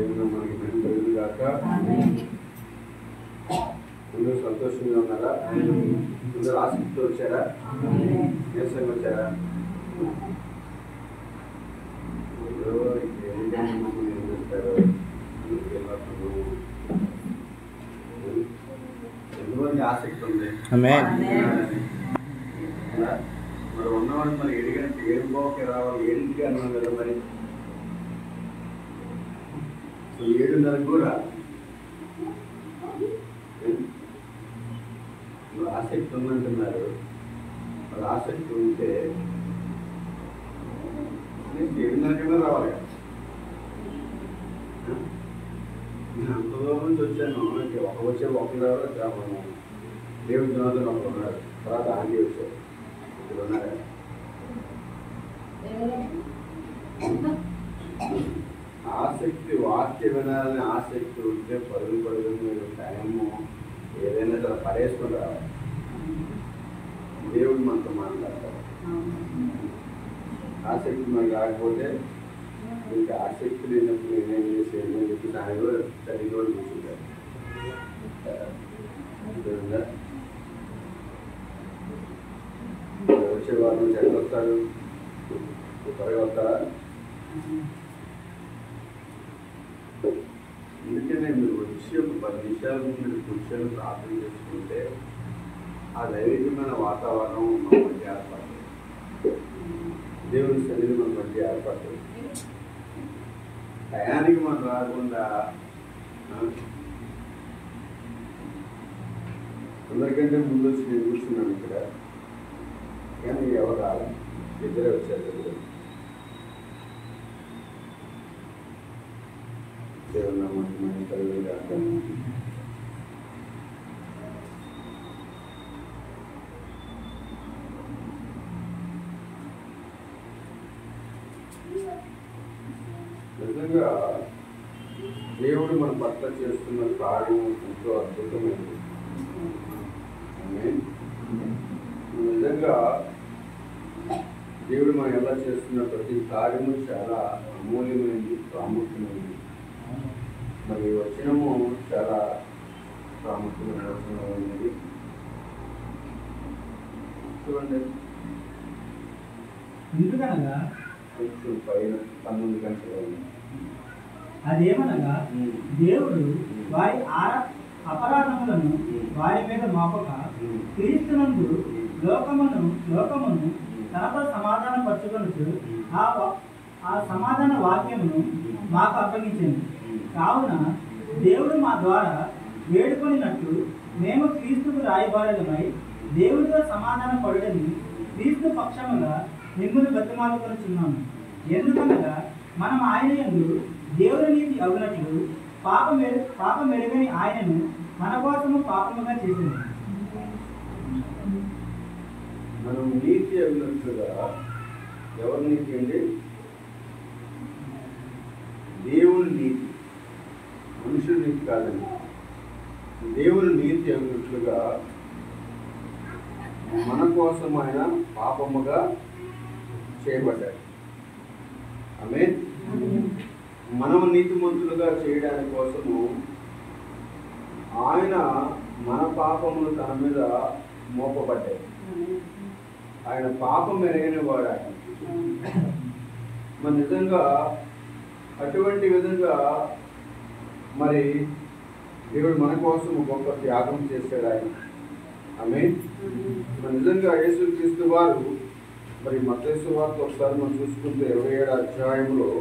దేవుని మనకి మెరుగులు కాక. అందరూ సంతోషంగా ఉన్నారా? అందరూ ఆసక్తితో వచ్చారా? నీరసంగా వచ్చారా? ఏం చేస్తారు? ఎంతమంది ఆసక్తి ఉంది? మరి ఉన్నవాడు మరి 7 గంటలు 7:15 రావాలి. 7కి అన్నాం కదా, మరి 7:30 కూడా ఆసక్తి ఉందంటున్నారు. మరి ఆసక్తి ఉంటే 7:30 రావాలి. నేను అంత దూరం నుంచి వచ్చాను. ఒకరు రావాలి. దేవుడి జనార్దన్ ఒకరు ఉన్నారు. తర్వాత ఆంటీ వచ్చారు. ఇక్కడ ఉన్నారా? ఆసక్తి, వాక్య వినాలని ఆసక్తి ఉంటే పరుగులు మీరు టైము ఏదైనా సరే పడేసుకుని రావాలి. దేవుడు మనతో మాట్లాడతారు. ఆసక్తి మనకు రాకపోతే ఇంకా ఆసక్తి లేనప్పుడు నేనేం చేసేది అని చెప్పి దాని కూడా చదివి కూడా కూర్చుంటారు. వచ్చేవారు ఎక్కడ వస్తారు? త్వరగా వస్తారా? అందుకనే మీరు వచ్చి ఒక 10 నిమిషాల ముందు కూర్చొని ప్రార్థన చేసుకుంటే ఆ దైవికమైన వాతావరణం మన మధ్య ఏర్పడుతుంది. దేవుని సన్నిధి మన మధ్య ఏర్పడుతుంది. టయానికి మనం రాకుండా అందరికంటే ముందు వచ్చి నేను కూర్చున్నాను ఇక్కడ, కానీ ఎవరు రాలే. ఇద్దరే వచ్చారు. దేవుని నామమున కలుగును గాక. నిజంగా దేవుడు మన పట్ల చేస్తున్న కార్యం ఎంతో అద్భుతమైనది. నిజంగా దేవుడు మనం ఎలా చేస్తున్న ప్రతి కార్యము చాలా అమూల్యమైనది, ప్రాముఖ్యమైనది. మరి వచనము చాలా ప్రాముఖ్యమైనది. చూడండి, ఎందుకనగా కొంచెం పైన 19 గంటలు. అదేమనగా దేవుడు వారి అపరాధములను వారి మీద మోపక క్రీస్తునందు లోకమును తనతో సమాధాన పరచుకొనుచు ఆ సమాధాన వాక్యమును మాకు అప్పగించింది. కావున దేవుడు మా ద్వారా వేడుకొనినట్లు మేము క్రీస్తుకు రాయబారులమై దేవుడితో సమాధాన పడుటని క్రీస్తు పక్షముగా మిమ్మును బతిమాలుకొనుచున్నాము. ఎందుకనగా మనం ఆయన యందు దేవుని నీతి అగునట్లు పాపమెరుగని ఆయనను మన కోసము పాపముగా చేసింది. మనం నీతి అగినట్లుగా, ఎవరి నీతి అండి? దేవుని నీతి, మనుషుల నీతి కాదండి. దేవుని నీతి అగినట్లుగా మన కోసం ఆయన పాపముగా చేయబడ్డాడు. ఆమేన్. మనం నీతిమంతులుగా చేయడానికి కోసము ఆయన మన పాపములు తన మీద మోపబడ్డాయి. ఆయన పాపం ఎరగిన వాడు ఆయన. మరి నిజంగా అటువంటి విధంగా మరి దేవుడు మన కోసం గొప్ప త్యాగం చేశాడు ఆయన. ఆమేన్. మరి నిజంగా యేసుక్రీస్తు వారు మరి మత్తయి సువార్త ఒకసారి మనం చూసుకుంటే 27వ అధ్యాయంలో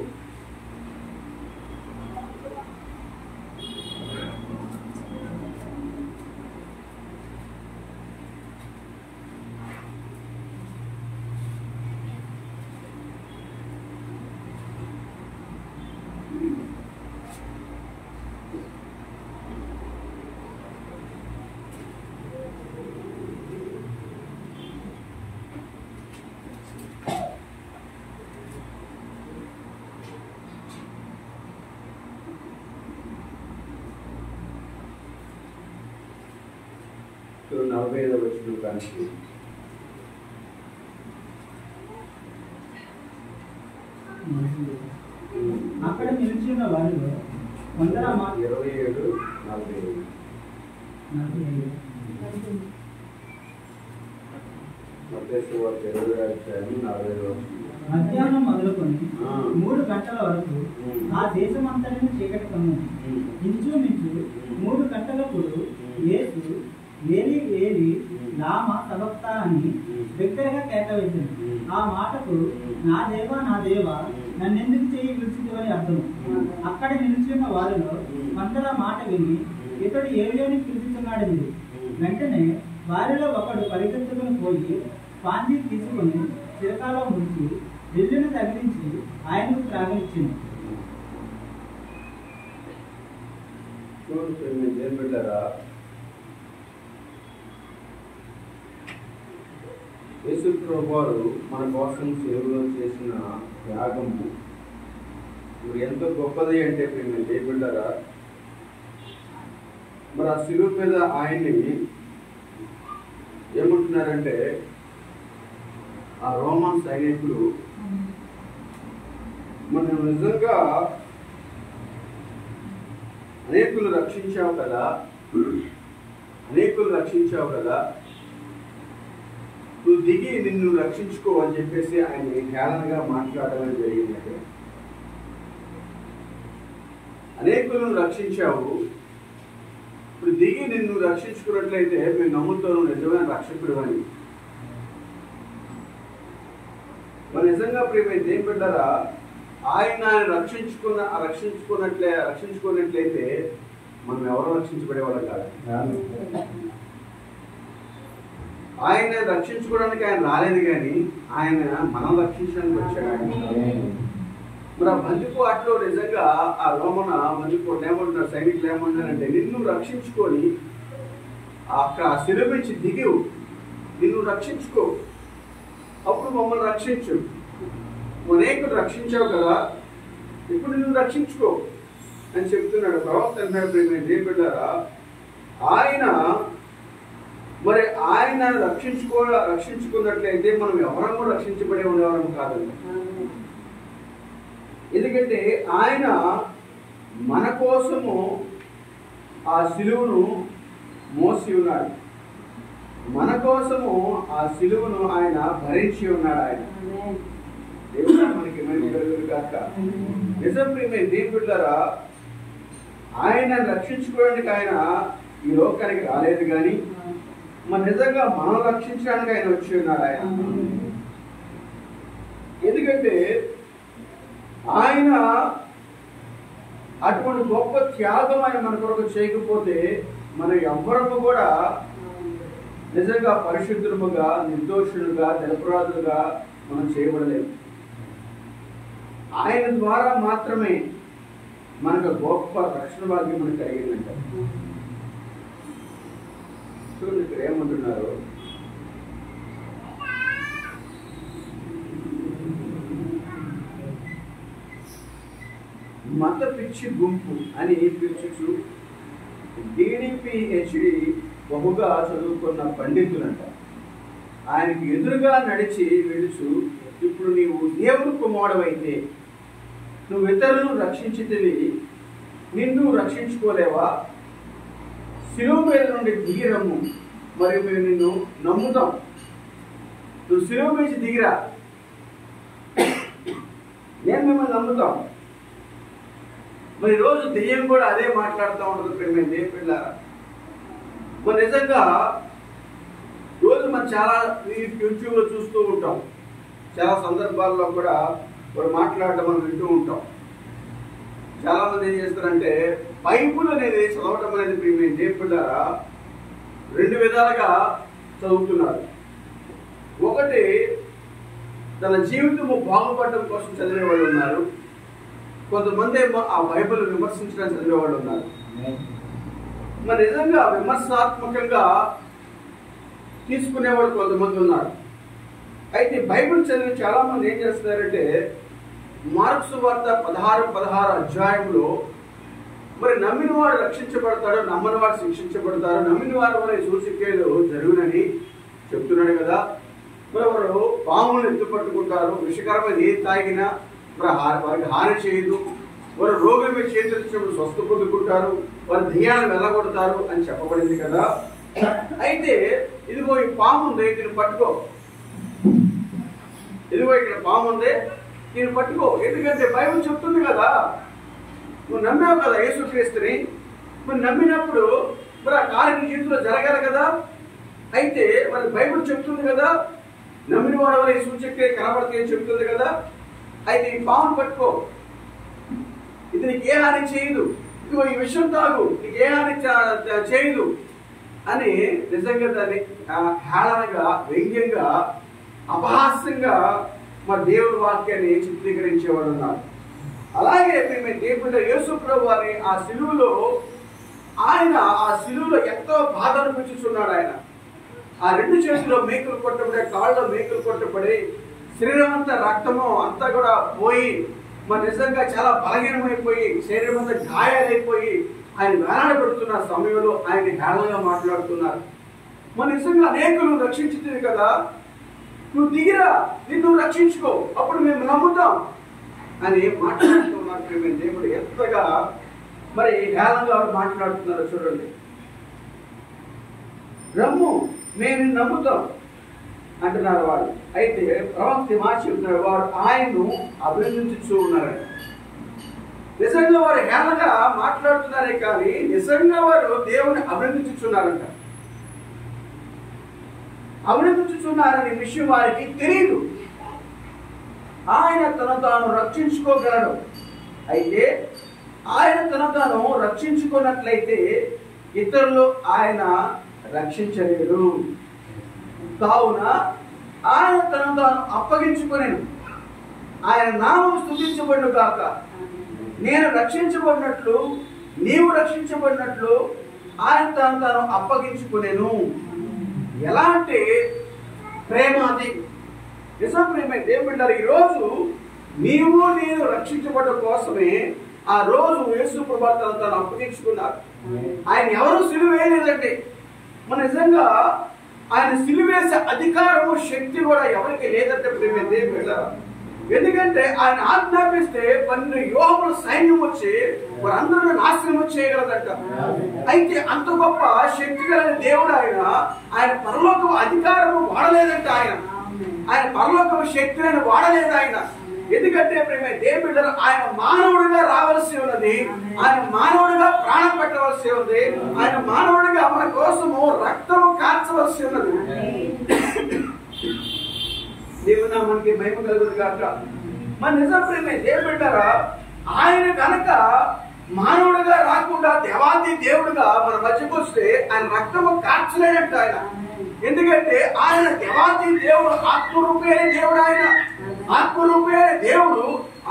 ఇప్పుడు 45వ వచనం కానీ అక్కడ నిలిచిన వారిలో 27:45. మత్తయి సువార్త 20:45. మధ్యాహ్నం మొదలుకొని 3 గంటల వరకు ఆ దేశమంతటిని చీకటి కమ్మింది. ఇంచుమించు 3 గంటలప్పుడు యేసు ఏలీ ఏలీ లామా సబక్తానీ అని బిగ్గరగా కేక వేసింది. ఆ మాటకు నా దేవా నన్నెందుకు చెయ్యి విడిచితివని అర్థం. అక్కడ నిలిచిన వారిలో కొందరు ఆ మాట విని ఇతడు ఏలియాని పిలుచుతున్నాడని. వెంటనే వారిలో ఒకడు పరిగెత్తుకుని పోయి స్పాంజీ తీసుకుని చిరకాలో ముంచి బిల్లును తగిలించి ఆయనకు త్రాగనిచ్చింది. యేసుప్రభు వారు మన కోసం సేవలో చేసిన త్యాగము ఎంతో గొప్పది అంటే బిడ్డారా, మరి ఆ శిలువ మీద ఆయన్ని ఏమంటున్నారంటే ఆ రోమన్ సైనికులు మనం నిజంగా అనేకులు రక్షించావు కదా, నువ్వు దిగి నిన్ను రక్షించుకో అని చెప్పేసి ఆయన హేళనగా మాట్లాడడం జరిగిందంటే, అనేకులను రక్షించావు, ఇప్పుడు దిగి నిన్ను రక్షించుకున్నట్లయితే మేము నమ్ముతాను నిజమైన రక్షకుడు అని. మరి నిజంగా ప్రియమైతే ఏం పెట్టారా, ఆయన రక్షించుకున్నట్లయితే మనం ఎవరు రక్షించబడేవాళ్ళం కాదు. ఆయన రక్షించుకోవడానికి ఆయన రాలేదు, కానీ ఆయన మనం రక్షించడానికి వచ్చాడు ఆయన. మరి ఆ బందిపోట్లో నిజంగా ఆ రోమన బందిపోట్లు ఏమంటున్నారు, సైనికులు ఏమంటున్నారంటే నిన్ను రక్షించుకొని అక్కడ ఆ శిలువ నుంచి దిగివు, నిన్ను రక్షించుకో, అప్పుడు మమ్మల్ని రక్షించు. అనేకులు రక్షించావు కదా, ఇప్పుడు నిన్ను రక్షించుకో అని చెప్తున్నాడు. ప్రవక్త అన్నాడు ఏం పెట్టారా, ఆయన రక్షించుకున్నట్లయితే మనం ఎవరము రక్షించబడే ఉండేవారం కాదండి. ఎందుకంటే ఆయన మన కోసము ఆ శిలువను మోసి ఉన్నాడు, మన కోసము ఆ శిలువను ఆయన భరించి ఉన్నాడు. ఆయన దేవుడు మనకి కాక నిజం ప్రియమైన దేవుని బిడ్డలారా, ఆయన రక్షించుకోవడానికి ఆయన ఈ లోకానికి రాలేదు, కానీ మన నిజంగా మనం రక్షించడానికి ఆయన వచ్చి ఉన్నాడు. ఆయన ఎందుకంటే ఆయన అటువంటి గొప్ప త్యాగం ఆయన మన కొరకు చేయకపోతే మనం ఎవ్వరము కూడా నిజంగా పరిశుద్ధులుగా, నిర్దోషులుగా, నిరపరాధులుగా మనం చేయబడలేము. ఆయన ద్వారా మాత్రమే మనకు గొప్ప రక్షణ భాగ్యం మనకు కలిగిందంట. చూడండి ఇక్కడ ఏమంటున్నారు, మత పిచ్చి గుంపు అని పిలుచు DDPHD బహుగా చదువుకున్న పండితులంట. ఆయనకి ఎదురుగా నడిచి వెళుచు, ఇప్పుడు నీవు దేవుడు కుమారుడవైతే నువ్వు ఇతరులను రక్షించితివి, నిన్ను రక్షించుకోలేవా? శిలువ మీద నుండి దిగిరమ్ము, మరియు మేము నిన్ను నమ్ముతాం. నువ్వు శిలువ మీద దిగిరా, నేను మిమ్మల్ని నమ్ముతాం. మరి రోజు దెయ్యం కూడా అదే మాట్లాడుతూ ఉంటుంది ప్రేమ పిల్లారా. మరి నిజంగా రోజు మనం చాలా యూట్యూబ్లో చూస్తూ ఉంటాం, చాలా సందర్భాల్లో కూడా వారు మాట్లాడడం మనం వింటూ ఉంటాం. చాలా మంది ఏం చేస్తారంటే బైబుల్ అనేది చదవటం అనేది ప్రేమ పిల్లారా 2 విధాలుగా చదువుతున్నారు. ఒకటి తన జీవితము బాగుపడడం కోసం చదివే వాళ్ళు ఉన్నారు, కొంతమంది ఏమో ఆ బైబిల్ విమర్శించడానికి చదివేవాళ్ళు ఉన్నారు. మరి నిజంగా విమర్శనాత్మకంగా తీసుకునేవాళ్ళు కొంతమంది ఉన్నారు. అయితే బైబిల్ చదివి చాలా మంది ఏం చేస్తున్నారంటే మార్కు సువార్త 16 అధ్యాయంలో మరి నమ్మిన వాడు రక్షించబడతాడు, నమ్మని వాడు శిక్షించబడతారు, నమ్మిన వారి వల్ల సూచికలు జరుగునని చెప్తున్నాడు కదా. మరి వారు పాములను ఎత్తుపట్టుకుంటారు, విషకరమైన ఏది తాగినా వారికి హాని చేయదు, వారు రోగుల మీద చేతులు స్వస్థ పొందుకుంటారు, వారు దెయ్యాలను వెళ్ళగొడతారు అని చెప్పబడింది కదా. అయితే ఇదిగో ఈ పాము ఉంది, దీన్ని పట్టుకో. ఇదిగో ఇక్కడ పాము ఉంది, దీన్ని పట్టుకో. ఎందుకంటే బైబిల్ చెప్తుంది కదా, నువ్వు నమ్మావు కదా యేసుక్రీస్తుని. నువ్వు నమ్మినప్పుడు మరి ఆ కార్యం జీవితంలో జరగాలి కదా. అయితే మరి బైబిల్ చెప్తుంది కదా, నమ్మిన వాడు వల్ల ఈ సూచక్రియ కనబడతాయి అని చెప్తుంది కదా. అయితే ఈ పామును పట్టుకో, ఇది నీకు ఏ హాని చేయదు, ఇదిగో ఈ విషయం తాగు, నీకు ఏ హాని చేయదు అని నిజంగా దాన్ని హేళనగా, వ్యంగ్యంగా, అపహాస్యంగా మరి దేవుని వాక్యాన్ని చిత్రీకరించేవాడు ఉన్నారు. అలాగే మేము దేవుడు యేసు ప్రభు వారి ఆ శిలువలో ఎంతో బాధ అనిపించుచున్నాడు. ఆయన ఆ రెండు చేతుల్లో మేకులు కొట్టబడి, కాళ్ళలో మేకులు కొట్టబడి, శరీరం అంతా రక్తము అంతా కూడా పోయి మరి నిజంగా చాలా బలహీనమైపోయి, శరీరం అంతా గాయాలైపోయి ఆయన వేలాడబడుతున్న సమయంలో ఆయన హేళనగా మాట్లాడుతున్నారు. మన నిజంగా అనేకులు రక్షించుతుంది కదా, నువ్వు దిగిరా, నిన్ను రక్షించుకో, అప్పుడు మేము నమ్ముతాం అని మాట్లాడుతున్నారు. దేవుడు ఎంతగా మరి హేళనగా మాట్లాడుతున్నారు చూడండి. రమ్ము, మేము నమ్ముతాం అంటున్నారు వాళ్ళు. అయితే ప్రవక్త మాట చెప్తున్నారు, వారు ఆయన్ను అభినందించుతూ ఉన్నారని. నిజంగా వారు హేళనగా మాట్లాడుతున్నారే కానీ నిజంగా వారు దేవుని అభినందించుతున్నారంట. అభినందించుతున్నారనే విషయం వారికి తెలియదు. ఆయన తను తాను రక్షించుకోగలడు. అయితే ఆయన తను తాను రక్షించుకున్నట్లయితే ఇతరులు ఆయన రక్షించలేడు. కావున ఆయన తను తాను అప్పగించుకునేను, ఆయన నామం స్తుతించబడును గాక. నేను రక్షించబడినట్లు నీవు రక్షించబడినట్లు ఆయన తను తాను అప్పగించుకునేను. ఎలాంటి ప్రేమ అది! నిజం ప్రేమ. దేవుడు ఈరోజు నీవు నేను రక్షించబడడం కోసమే ఆ రోజు యేసు ప్రభువు తను అప్పగించుకున్నారు. ఆయన ఎవరు సిలువ వేయలేదండి. మన నిజంగా ఆయన సిలువేసే అధికారము, శక్తి కూడా ఎవరికి లేదంటే ప్రేమ దేవుడు. ఎందుకంటే ఆయన ఆజ్ఞాపిస్తే 12 యోగుల సైన్యం వచ్చి వారందరూ నాశనం చేయగలదంట. అయితే అంత గొప్ప శక్తి కలిగిన దేవుడు ఆయన పరలోక అధికారము వాడలేదంట. ఆయన పరలోక శక్తిని వాడలేదు ఆయన. ఎందుకంటే ప్రేమ దేవుడు ఆయన మానవుడిగా రావాల్సి ఉన్నది, ఆయన మానవుడిగా ప్రాణం పెట్టవలసి ఉంది, ఆయన మానవుడిగా మన కోసము రక్తము కార్చవలసి ఉన్నది. దేవుడు మనకి మహిమ కలుగుతుంది కాక. మన నిజం ప్రేమ దేవుడారా, ఆయన కనుక మానవుడిగా రాకుండా దేవాది దేవుడుగా మన మధ్యకు వస్తే ఆయన రక్తము కార్చలేడంట ఆయన. ఎందుకంటే ఆయన దేవాది దేవుడు, ఆత్మరూపైన దేవుడు. ఆయన ఆత్మరూపైన దేవుడు.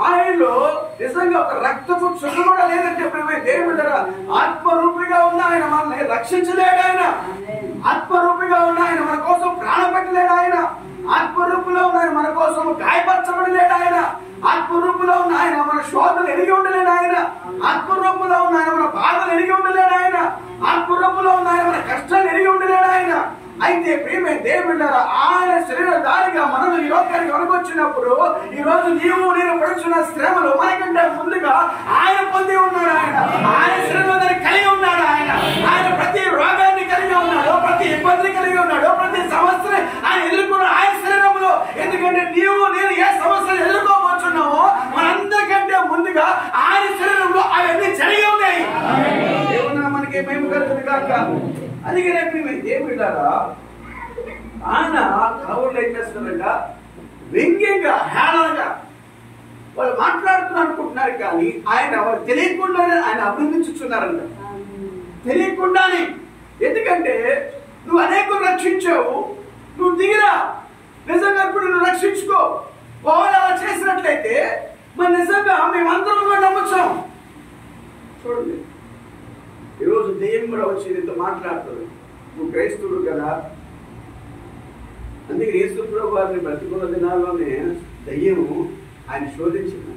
ఆయనలో నిజంగా ఒక రక్తపు చుక్క కూడా లేదంటే ప్రేమ దేవుడారా, ఆత్మరూపిగా ఉన్న ఆయన మనల్ని రక్షించలేడు. ఆయన ఆత్మరూపిగా ఉన్న ఆయన మన కోసం ప్రాణం పెట్టలేడు. ఆయన ఆత్మరూపులో ఉన్న ఆయన మన కోసం గాయపరచబడలేడు. ఆయన ఆత్మరూపులో ఉన్న ఆయన మన శోధనలు ఎరిగి ఉండలేడు. ఆయన ఆత్మరూపులో ఉన్న ఆయన మన బాధలు ఎరిగి ఉండలేడు. ఆయన ఆత్మరూపులో ఉన్న ఆయన మన కష్టాలు ఎరిగి ఉండలేడు. ఆయన అయితే ప్రేమ దేవుడారా, ఆయన శరీరధారిగా మనం ఈ లోకానికి వనకొచ్చినప్పుడు ఈ రోజు నీవు నేను పడుచున్న శ్రమలు మనకంటే ముందుగా ఆయన పొంది ఉన్నాడు. ఆయన శరీరధారి కలిగి ఉన్నాడు. ఆయన ప్రతి రోగాన్ని కలిగి ఉన్నాడు, ప్రతి ఇబ్బందిని కలిగి ఉన్నాడు, ప్రతి సమస్యని ఆయన ఎదుర్కొన్నాడు ఆయన శరీరంలో. ఎందుకంటే నీవు నేను ఏ సమస్యలు ఎదుర్కోవచ్చున్నామో మనందరికంటే ముందుగా ఆయన శరీరంలో అవన్నీ జరిగి ఉన్నాయి. దేవుడు మనకి మేము కలుగుతుంది కాక. అందుకనే దేవుడారా, ఆయన కవర్లు ఏం చేస్తున్నారంట, వ్యంగ్యంగా, హేళనగా వాళ్ళు మాట్లాడుతున్నారు అనుకుంటున్నారు. కానీ ఆయన వాళ్ళు తెలియకుండానే ఆయన అభినందించుతున్నారంట. తెలియకుండానే. ఎందుకంటే నువ్వు అనేకులు రక్షించావు, నువ్వు దిగిరా, నిజంగా ఇప్పుడు నువ్వు రక్షించుకో. వాళ్ళు అలా చేసినట్లయితే మరి నిజంగా మేమందరం కూడా నమ్మొచ్చాం. చూడండి, ఈరోజు దెయ్యం కూడా వచ్చి నీతో మాట్లాడుతుంది. నువ్వు క్రైస్తవుడు కదా, అందుకే యేసు ప్రభు వారిని బ్రతికున్న దినాల్లోనే దెయ్యము ఆయన శోధించింది.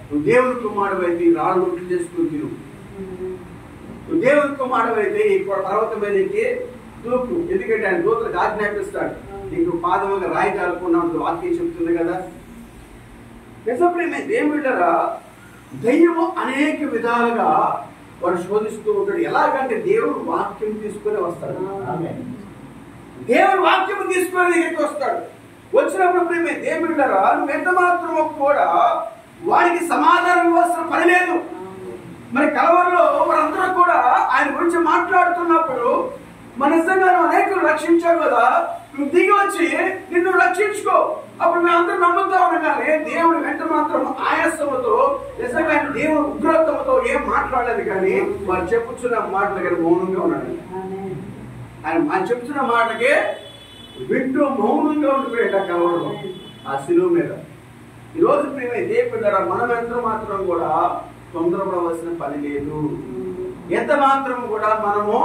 నువ్వు దేవుని కుమారుడు అయితే ఈ రాళ్ళు రొట్టెలు చేసుకుని తిను, నువ్వు దేవుని కుమారుడు అయితే ఈ పర్వతం మీదకి దూకు. ఎందుకంటే ఆయన దూతలకు ఆజ్ఞాపిస్తాడు, నీకు పాదముగా రాయి తాలుకున్నాడు వాక్యం చెప్తుంది కదా. నిజప్పుడే దేవుడారా, దయ్యము అనేక విధాలుగా వాడు శోధిస్తూ ఉంటాడు. ఎలాగంటే దేవుడు వాక్యం తీసుకొని వస్తాడు. దేవుడు వాక్యం తీసుకొని దగ్గరికి వస్తాడు. వచ్చినప్పుడు ప్రేమే దేవుడు గారా నువ్వు ఎంత మాత్రమో కూడా వాడికి సమాధానం ఇవ్వాల్సిన పని లేదు. మరి కలవరలో వారందరూ కూడా ఆయన గురించి మాట్లాడుతున్నప్పుడు మన నిజంగా నువ్వు అనేకులు రక్షించావు కదా, నువ్వు దిగి వచ్చి నిన్ను రక్షించుకో, అప్పుడు మేము అందరూ నమ్ముతా ఉండగానే దేవుడు వెంట మాత్రం ఆయాసంతో నిజంగా దేవుడు ఉగ్రతతో ఏం మాట్లాడలేదు. కానీ వారు చెప్పుచున్న మాటలు కానీ మౌనంగా ఉన్నాడు. ఆయన చెప్తున్న మాటలకే వింటూ మౌనంగా ఉండిపోయాడు కలవరలో ఆ శిలువ మీద. ఈరోజు ప్రేమ దేవుడు ద్వారా మనం ఎంత మాత్రం కూడా తొందరపడవలసిన పని లేదు. ఎంత మాత్రం కూడా మనము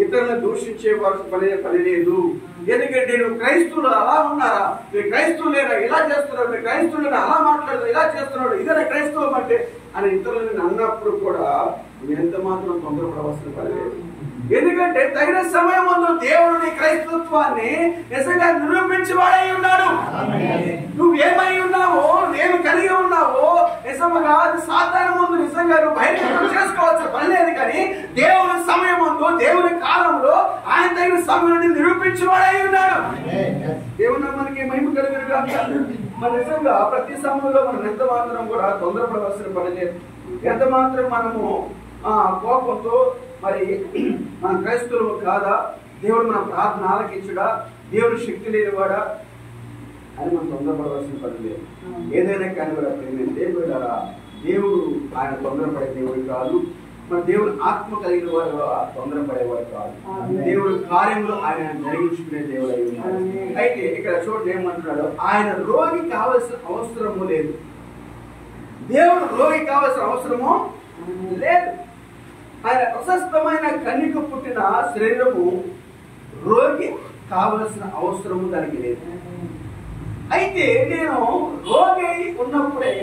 ఇతరులను దూషించే పని లేదు. ఎందుకంటే నువ్వు క్రైస్తవులు అలా ఉన్నారా, మీరు క్రైస్తవులు లేరా ఇలా చేస్తున్నారు, మీరు క్రైస్తవులు అలా మాట్లాడతారు ఇలా చేస్తున్నాడు, ఇదే క్రైస్తవం అంటే అని ఇతరులను అన్నప్పుడు కూడా నువ్వు ఎంత మాత్రం తొందరపడవలసిన పని లేదు. ఎందుకంటే తగిన సమయం ముందు దేవుడు నీ క్రైస్తత్వాన్ని నిజంగా నిరూపించి వాడై ఉన్నాడు. నువ్వు ఏమై ఉన్నావో నేను కలిగి ఉన్నావో నిజంగా అది సాధారణ ముందు నిజంగా నువ్వు బహిరంగం చేసుకోవచ్చు పని లేదు. కానీ దేవుని సమయం ముందు దేవుని కాలంలో ఆయన తగిన సమయాన్ని నిరూపించి వాడై ఉన్నాడు. దేవుడు మనకి మహిమ కలిగినగా మన నిజంగా ప్రతి సమయంలో మనం ఎంత మాత్రం కూడా తొందరపడవలసిన పని లేదు. ఎంత మాత్రం మనము కోపంతో మరి మన క్రైస్తవులు కాదా, దేవుడు మన ప్రార్థన ఆలకించుడా, దేవుడు శక్తి లేనివాడా అని మనం తొందరపడవలసిన పని లేదు. ఏదైనా కానీ కూడా దేవుడు దేవుడు ఆయన తొందరపడే దేవుడు కాదు. మన దేవుడు ఆత్మ కలిగిన వారు తొందరపడేవాడు కాదు. దేవుడు కార్యంలో ఆయన జరిగించుకునే దేవుడు అయి ఉన్నాడు. అయితే ఇక్కడ చూడండి ఏమంటున్నాడు, ఆయన రోగి కావలసిన అవసరము లేదు. దేవుడు రోగి కావలసిన అవసరము లేదు. ఆయన ప్రశస్తమైన కన్యకు పుట్టిన శరీరము రోగి కావలసిన అవసరము దానికి లేదు. అయితే నేను రోగి ఉన్నప్పుడే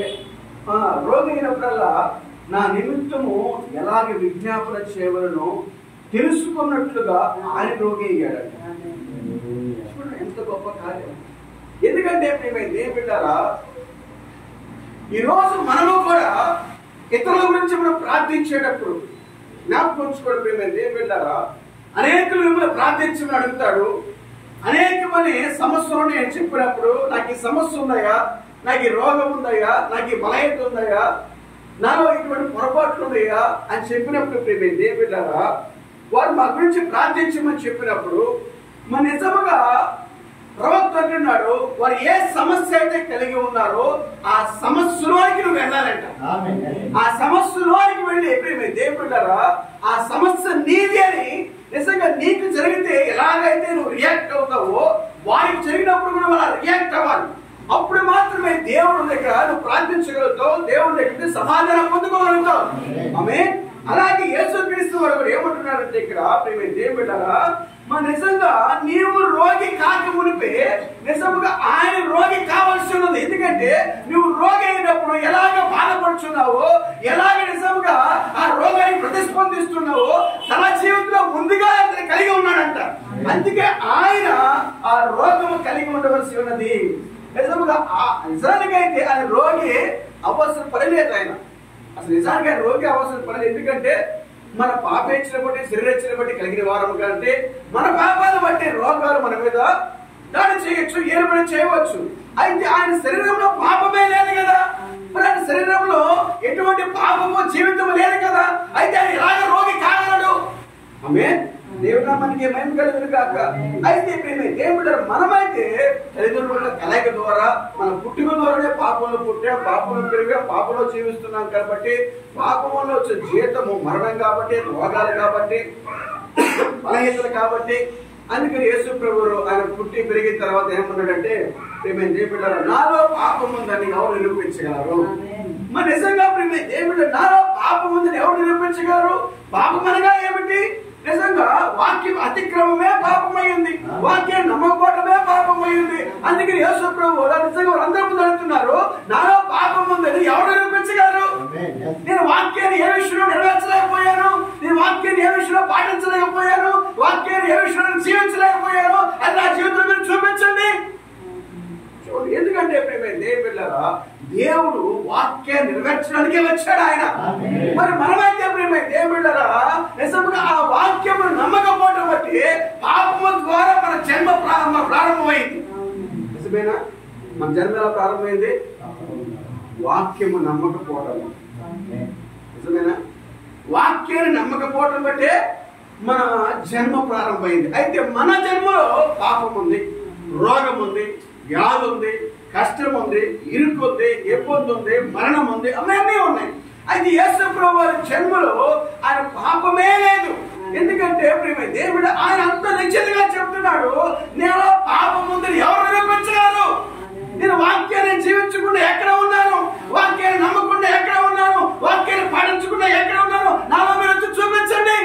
రోగి అయినప్పుడల్లా నా నిమిత్తము ఎలాగ విజ్ఞాపన చేయవలనో తెలుసుకున్నట్లుగా ఆయన రోగి అయ్యాడంట. ఎంత గొప్ప కార్యం. ఎందుకంటే దేవుడారా ఈరోజు మనము కూడా ఇతరుల గురించి మనం ప్రార్థించేటప్పుడు జ్ఞాపకం ఉంచుకోవడం ప్రేమ దేవుడారా అనేకులు మిమ్మల్ని ప్రార్థించమని అడుగుతాడు. అనేకమైన సమస్యలు నేను చెప్పినప్పుడు నాకు ఈ సమస్య ఉందయా, నాకు ఈ రోగం ఉందయ్యా, నాకు ఈ బలహీనత ఉందయ్యా, నాలో ఇటువంటి పొరపాట్లు ఉన్నాయా అని చెప్పినప్పుడు ప్రేమ దేవుడారా వారు మా గురించి ప్రార్థించమని చెప్పినప్పుడు మన నిజముగా ప్రవక్త అంటున్నాడు వారు ఏ సమస్య అయితే కలిగి ఉన్నారో ఆ సమస్యలోనికి నువ్వు వెళ్ళాలంట. ఆ సమస్యలోనికి వెళ్ళి ఎప్పుడైతే దేవుడారా ఆ సమస్య నీది అని నిజంగా నీకు జరిగితే ఎలాగైతే నువ్వు రియాక్ట్ అవుతావో వారికి జరిగినప్పుడు కూడా అలా రియాక్ట్ అవ్వాలి. అప్పుడు మాత్రమే దేవుడి దగ్గర నువ్వు ప్రార్థించగలుగుతావు, దేవుడి దగ్గర సమాధానం పొందుకోగలుగుతావు. ఆమేన్. అలాగే యేసుక్రీస్తు వారు కూడా ఏమంటున్నారంటే ఇక్కడ ప్రేమ దేవుడారా మా నిజంగా నీవు రోగి కాక మునిపే నిజంగా ఆయన రోగి కావాల్సి ఉన్నది. ఎందుకంటే నువ్వు రోగి అయినప్పుడు ఎలాగ బాధపడుచున్నావో, ఎలాగ నిజంగా ఆ రోగాన్ని ప్రతిస్పందిస్తున్నావో తన జీవితంలో ముందుగా అతను కలిగి ఉన్నాడంట. అందుకే ఆయన ఆ రోగము కలిగి ఉండవలసి ఉన్నది. నిజంగా నిజానికి అయితే ఆయన రోగి అవసరం పడలేదు. ఆయన అసలు నిజానికి ఆయన రోగి అవసరం పడలేదు. ఎందుకంటే మన పాపేచ్ఛను బట్టి శరీరేచ్ఛను బట్టి కలిగిన వారము కంటే మన పాపాలను బట్టి రోగాలు మన మీద దాడి చేయొచ్చు, ఏర్పడి చేయవచ్చు. అయితే ఆయన శరీరంలో పాపమే లేదు కదా, మరి ఆయన శరీరంలో ఎటువంటి పాపము జీవితము లేదు కదా, అయితే ఆయన ఇలాగ రోగి కాగలడు. ఆమేన్. దేవుడు మనకి మహిమ కలుగును గాక. అయితే దేవుడు మనమైతే తల్లిదండ్రుల కలయిక ద్వారా మన పుట్టుక ద్వారానే పాపంలో పుట్టాం, పాపంలో పెరిగాం, పాపంలో జీవిస్తున్నాం. కాబట్టి పాపంలో వచ్చే జీవితము మరణం కాబట్టి, రోగాలు కాబట్టి, బలహీనతలు కాబట్టి. అందుకని యేసు ప్రభువు ఆయన పుట్టి పెరిగిన తర్వాత ఏమన్నాడంటే దేవుడు నాలో పాపం ఉందని ఎవరు నిరూపించగలరు? మరి నిజంగా దేవుడు నాలో పాపం ఉందని ఎవరు నిరూపించగలరు? పాపం అనగా ఏమిటి? నిజంగా వాక్యం అతిక్రమమే పాపమైంది, వాక్యం నమ్మకపోవడమే పాపమైంది. అందుకని యేసు ప్రభువు నిజంగా అందరూ జరుగుతున్నారు నాలో పాపం ఉందని ఎవరు నిరూపించగలరు? నేను వాక్యాన్ని ఏ విషయంలో నెరవేర్చలేకపోయాను, నేను వాక్యాన్ని ఏ విషయంలో పాటించలేకపోయాను, వాక్యాన్ని ఏ విషయంలో జీవించలేకపోయాను అది నా జీవితంలో మీరు చూపించండి. ఎందుకంటే దేవుడారా దేవుడు వాక్యాన్ని నెరవేర్చడానికే వచ్చాడు ఆయన. మరి మనమైతే ప్రియమైతే బిడ్డరా నిజంగా ఆ వాక్యము నమ్మకపోవడం బట్టి పాపము ద్వారా మన జన్మ ప్రారంభమైంది. నిజమేనా? మన జన్మ ఎలా ప్రారంభమైంది? వాక్యము నమ్మకపోవడం. నిజమేనా? వాక్యాన్ని నమ్మకపోవడం బట్టే మన జన్మ ప్రారంభమైంది. అయితే మన జన్మలో పాపం ఉంది, రోగం ఉంది, వ్యాధి ఉంది, కష్టం ఉంది, ఇరుకు ఉంది, ఇబ్బంది ఉంది, మరణం ఉంది, అవన్నీ ఉన్నాయి. అయితే యేసు ప్రభువు వారి జన్మలో ఆయన పాపమే లేదు. ఎందుకంటే ప్రియమైన దేవుడు ఆయన అంత నిశ్చితంగా చెప్తున్నాడు, నేను పాపం ఉందని ఎవరు నిరూపించగలరు? నేను వాక్యాన్ని జీవించకుండా ఎక్కడ ఉన్నాను, వాక్యాన్ని నమ్మకుండా ఎక్కడ ఉన్నాను, వాక్యాన్ని పాటించకుండా ఎక్కడ ఉన్నాను, నాలో మీరు వచ్చి చూపించండి.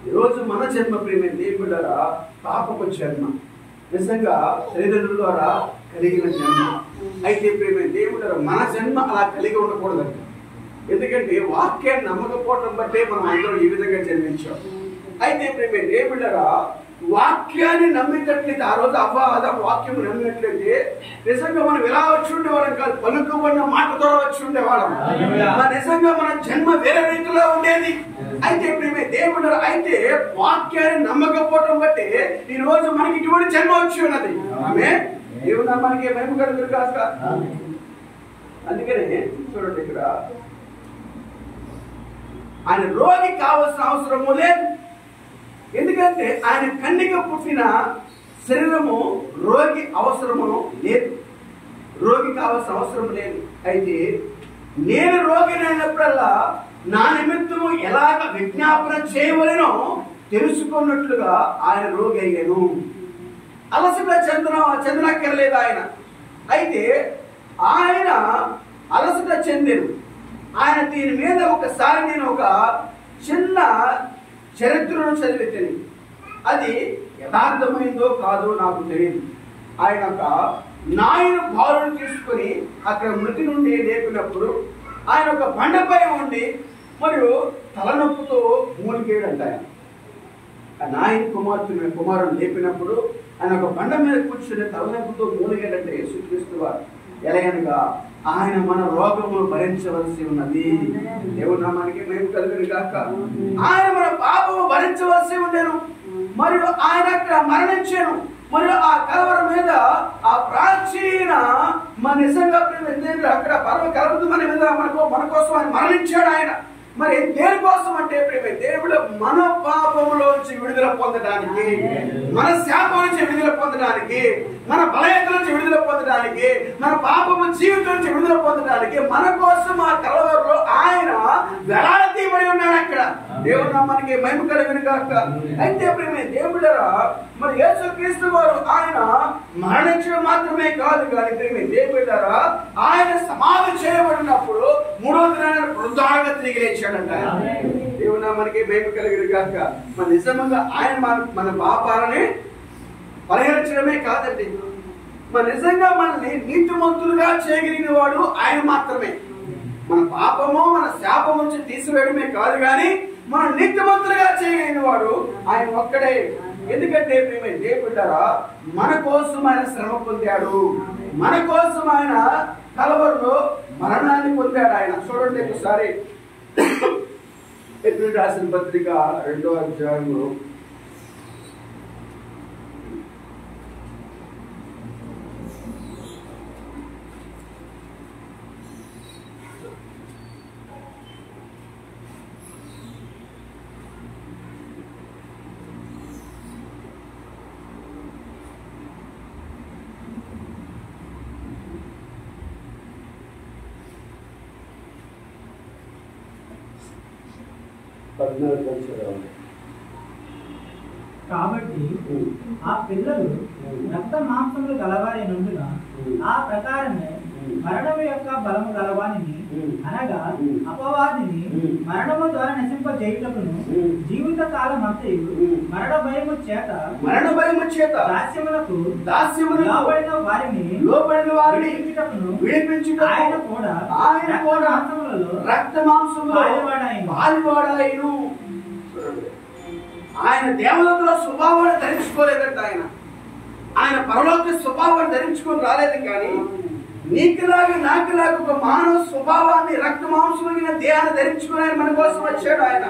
ఈరోజు మన జన్మ ప్రియమైన దేవుడు పాపపు జన్మ, నిజంగా తల్లిదండ్రుల ద్వారా కలిగిన జన్మ. అయితే ప్రియమైన దేవుడు మన జన్మ అలా కలిగి ఉండకూడదంట. ఎందుకంటే వాక్యాన్ని నమ్మకపోవటం బట్టే మనం అందరం ఈ విధంగా జన్మించాం. అయితే ప్రియమైన దేవుడు వాక్యాన్ని నమ్మినట్లయితే, ఆ రోజు వాక్యం నమ్మినట్లయితే నిజంగా మనం ఎలా వచ్చి ఉండేవాళ్ళం కాదు, పలుకుబడిన మాట ద్వారా వచ్చి ఉండేవాళ్ళం. నిజంగా మన జన్మ వేరే రీతిలో ఉండేది. అయితే ప్రియమైన దేవుడు అయితే వాక్యాన్ని నమ్మకపోవటం బట్టి ఈ రోజు మనకి ఇటువంటి జన్మ వచ్చి ఉన్నది. ఆమె దేవుడు మనకి మేము కలుగురు కాక. అందుకనే చూడండి, ఇక్కడ ఆయన రోగి కావాల్సిన అవసరము లేదు. ఎందుకంటే ఆయన కన్యక పుట్టిన శరీరము రోగి అవసరము లేదు, రోగి కావాల్సిన అవసరం లేదు. అయితే నేను రోగినైనప్పుడల్లా నా నిమిత్తము ఎలాగ విజ్ఞాపన చేయవలెనో తెలుసుకున్నట్లుగా ఆయన రోగి అయ్యాను. అలసట చెందనక్కర్లేదు ఆయన. అయితే ఆయన అలసట చెందాను. ఆయన దీని మీద ఒకసారి నేను ఒక చిన్న చరిత్రను చదివితేనే అది యథార్థమైందో కాదో నాకు తెలియదు. ఆయన ఒక నాయను బాలును తీసుకుని అక్కడ మృతి నుండి లేపినప్పుడు ఆయన ఒక బండపై ఉండి మరియు తలనొప్పుతో మూలికేడంట. ఆ నాయన కుమారుడు లేపినప్పుడు ఆయన ఒక బండ మీద కూర్చుని తలనొప్పుతో మూలికేడంటే యేసుక్రీస్తు వారు. ఎలాగనగా ఆయన మన రోగమును భరించవలసి ఉన్నది. దేవుడు నామానికి మేము కలుగును గాక. ఆయన మన పాపము భరించవలసి ఉండేను, మరియు ఆయన అక్కడ మరణించాను. మరియు ఆ కలవర మీద ఆ ప్రాచీన మన నిజంగా అక్కడ పర్వ కలవదు మన మీద మన కోసం ఆయన మరణించాడు ఆయన. మరి దేనికోసం అంటే దేవుడు మన పాపములోంచి విడుదల పొందడానికి, మన శాపం నుంచి విడుదల పొందడానికి, మన బలహీనత నుంచి విడుదల పొందడానికి, మన పాపము జీవితం నుంచి విడుదల పొందడానికి మన కోసం ఆ కలవరలో ఆయన వేలాడతీయబడి ఉన్నాడు అక్కడ. దేవుడు మనకి మహిమ కలుగును గాక. అయితే దేవుడరా మరి యేసుక్రీస్తు వారు ఆయన మరణించడం మాత్రమే కాదు కానీ దేవుడరా ఆయన సమాధి చేయబడినప్పుడు 3వ దినాన వృద్ధాగా తిరిగి లేచాడంట. దేవుడు మనకి మహిమ కలుగును గాక. మన నిజంగా ఆయన మన పాపాలని పరిహరించడమే కాదండి, మన నిజంగా మనల్ని నీతిమంతులుగా చేయగలిగిన వాడు ఆయన మాత్రమే. మన పాపము మన శాపం నుంచి తీసివేయడమే కాదు కానీ మన నీతిమంతులుగా చేయగలిగిన వాడు ఆయన ఒక్కడే. ఎందుకంటే దేవుడారా మన కోసం ఆయన శ్రమ పొందాడు, మన కోసం ఆయన కలవరలో మరణాన్ని పొందాడు ఆయన. చూడండి ఒకసారి ఎబ్రిల్ రాసిన పత్రిక 2వ అధ్యాయంలో కాబట్టి ఆ పిల్లలు రక్త మాంసములు గలవారి నుండిగా ఆ ప్రకారమే మరణము యొక్క బలము గలవానిని అనగా అపవాదిని మరణము ద్వారా నశింపజేయుటకును జీవిత కాలం అంతయు మరణ భయము చేత దాస్యములకు లోబడిన వారిని విడిపించుటకును ఆయన కూడా రక్త మాంసములో పాలువాడాయను. ఆయన దేవతల స్వభావాన్ని ధరించుకోలేదంట. ఆయన ఆయన పరలోక స్వభావాన్ని ధరించుకొని రాలేదు, కానీ నీకులాగా నాకులాగా ఒక మానవ స్వభావాన్ని రక్త మాంసమైన దేహాన్ని ధరించుకుని ఆయన మన కోసం వచ్చాడు ఆయన.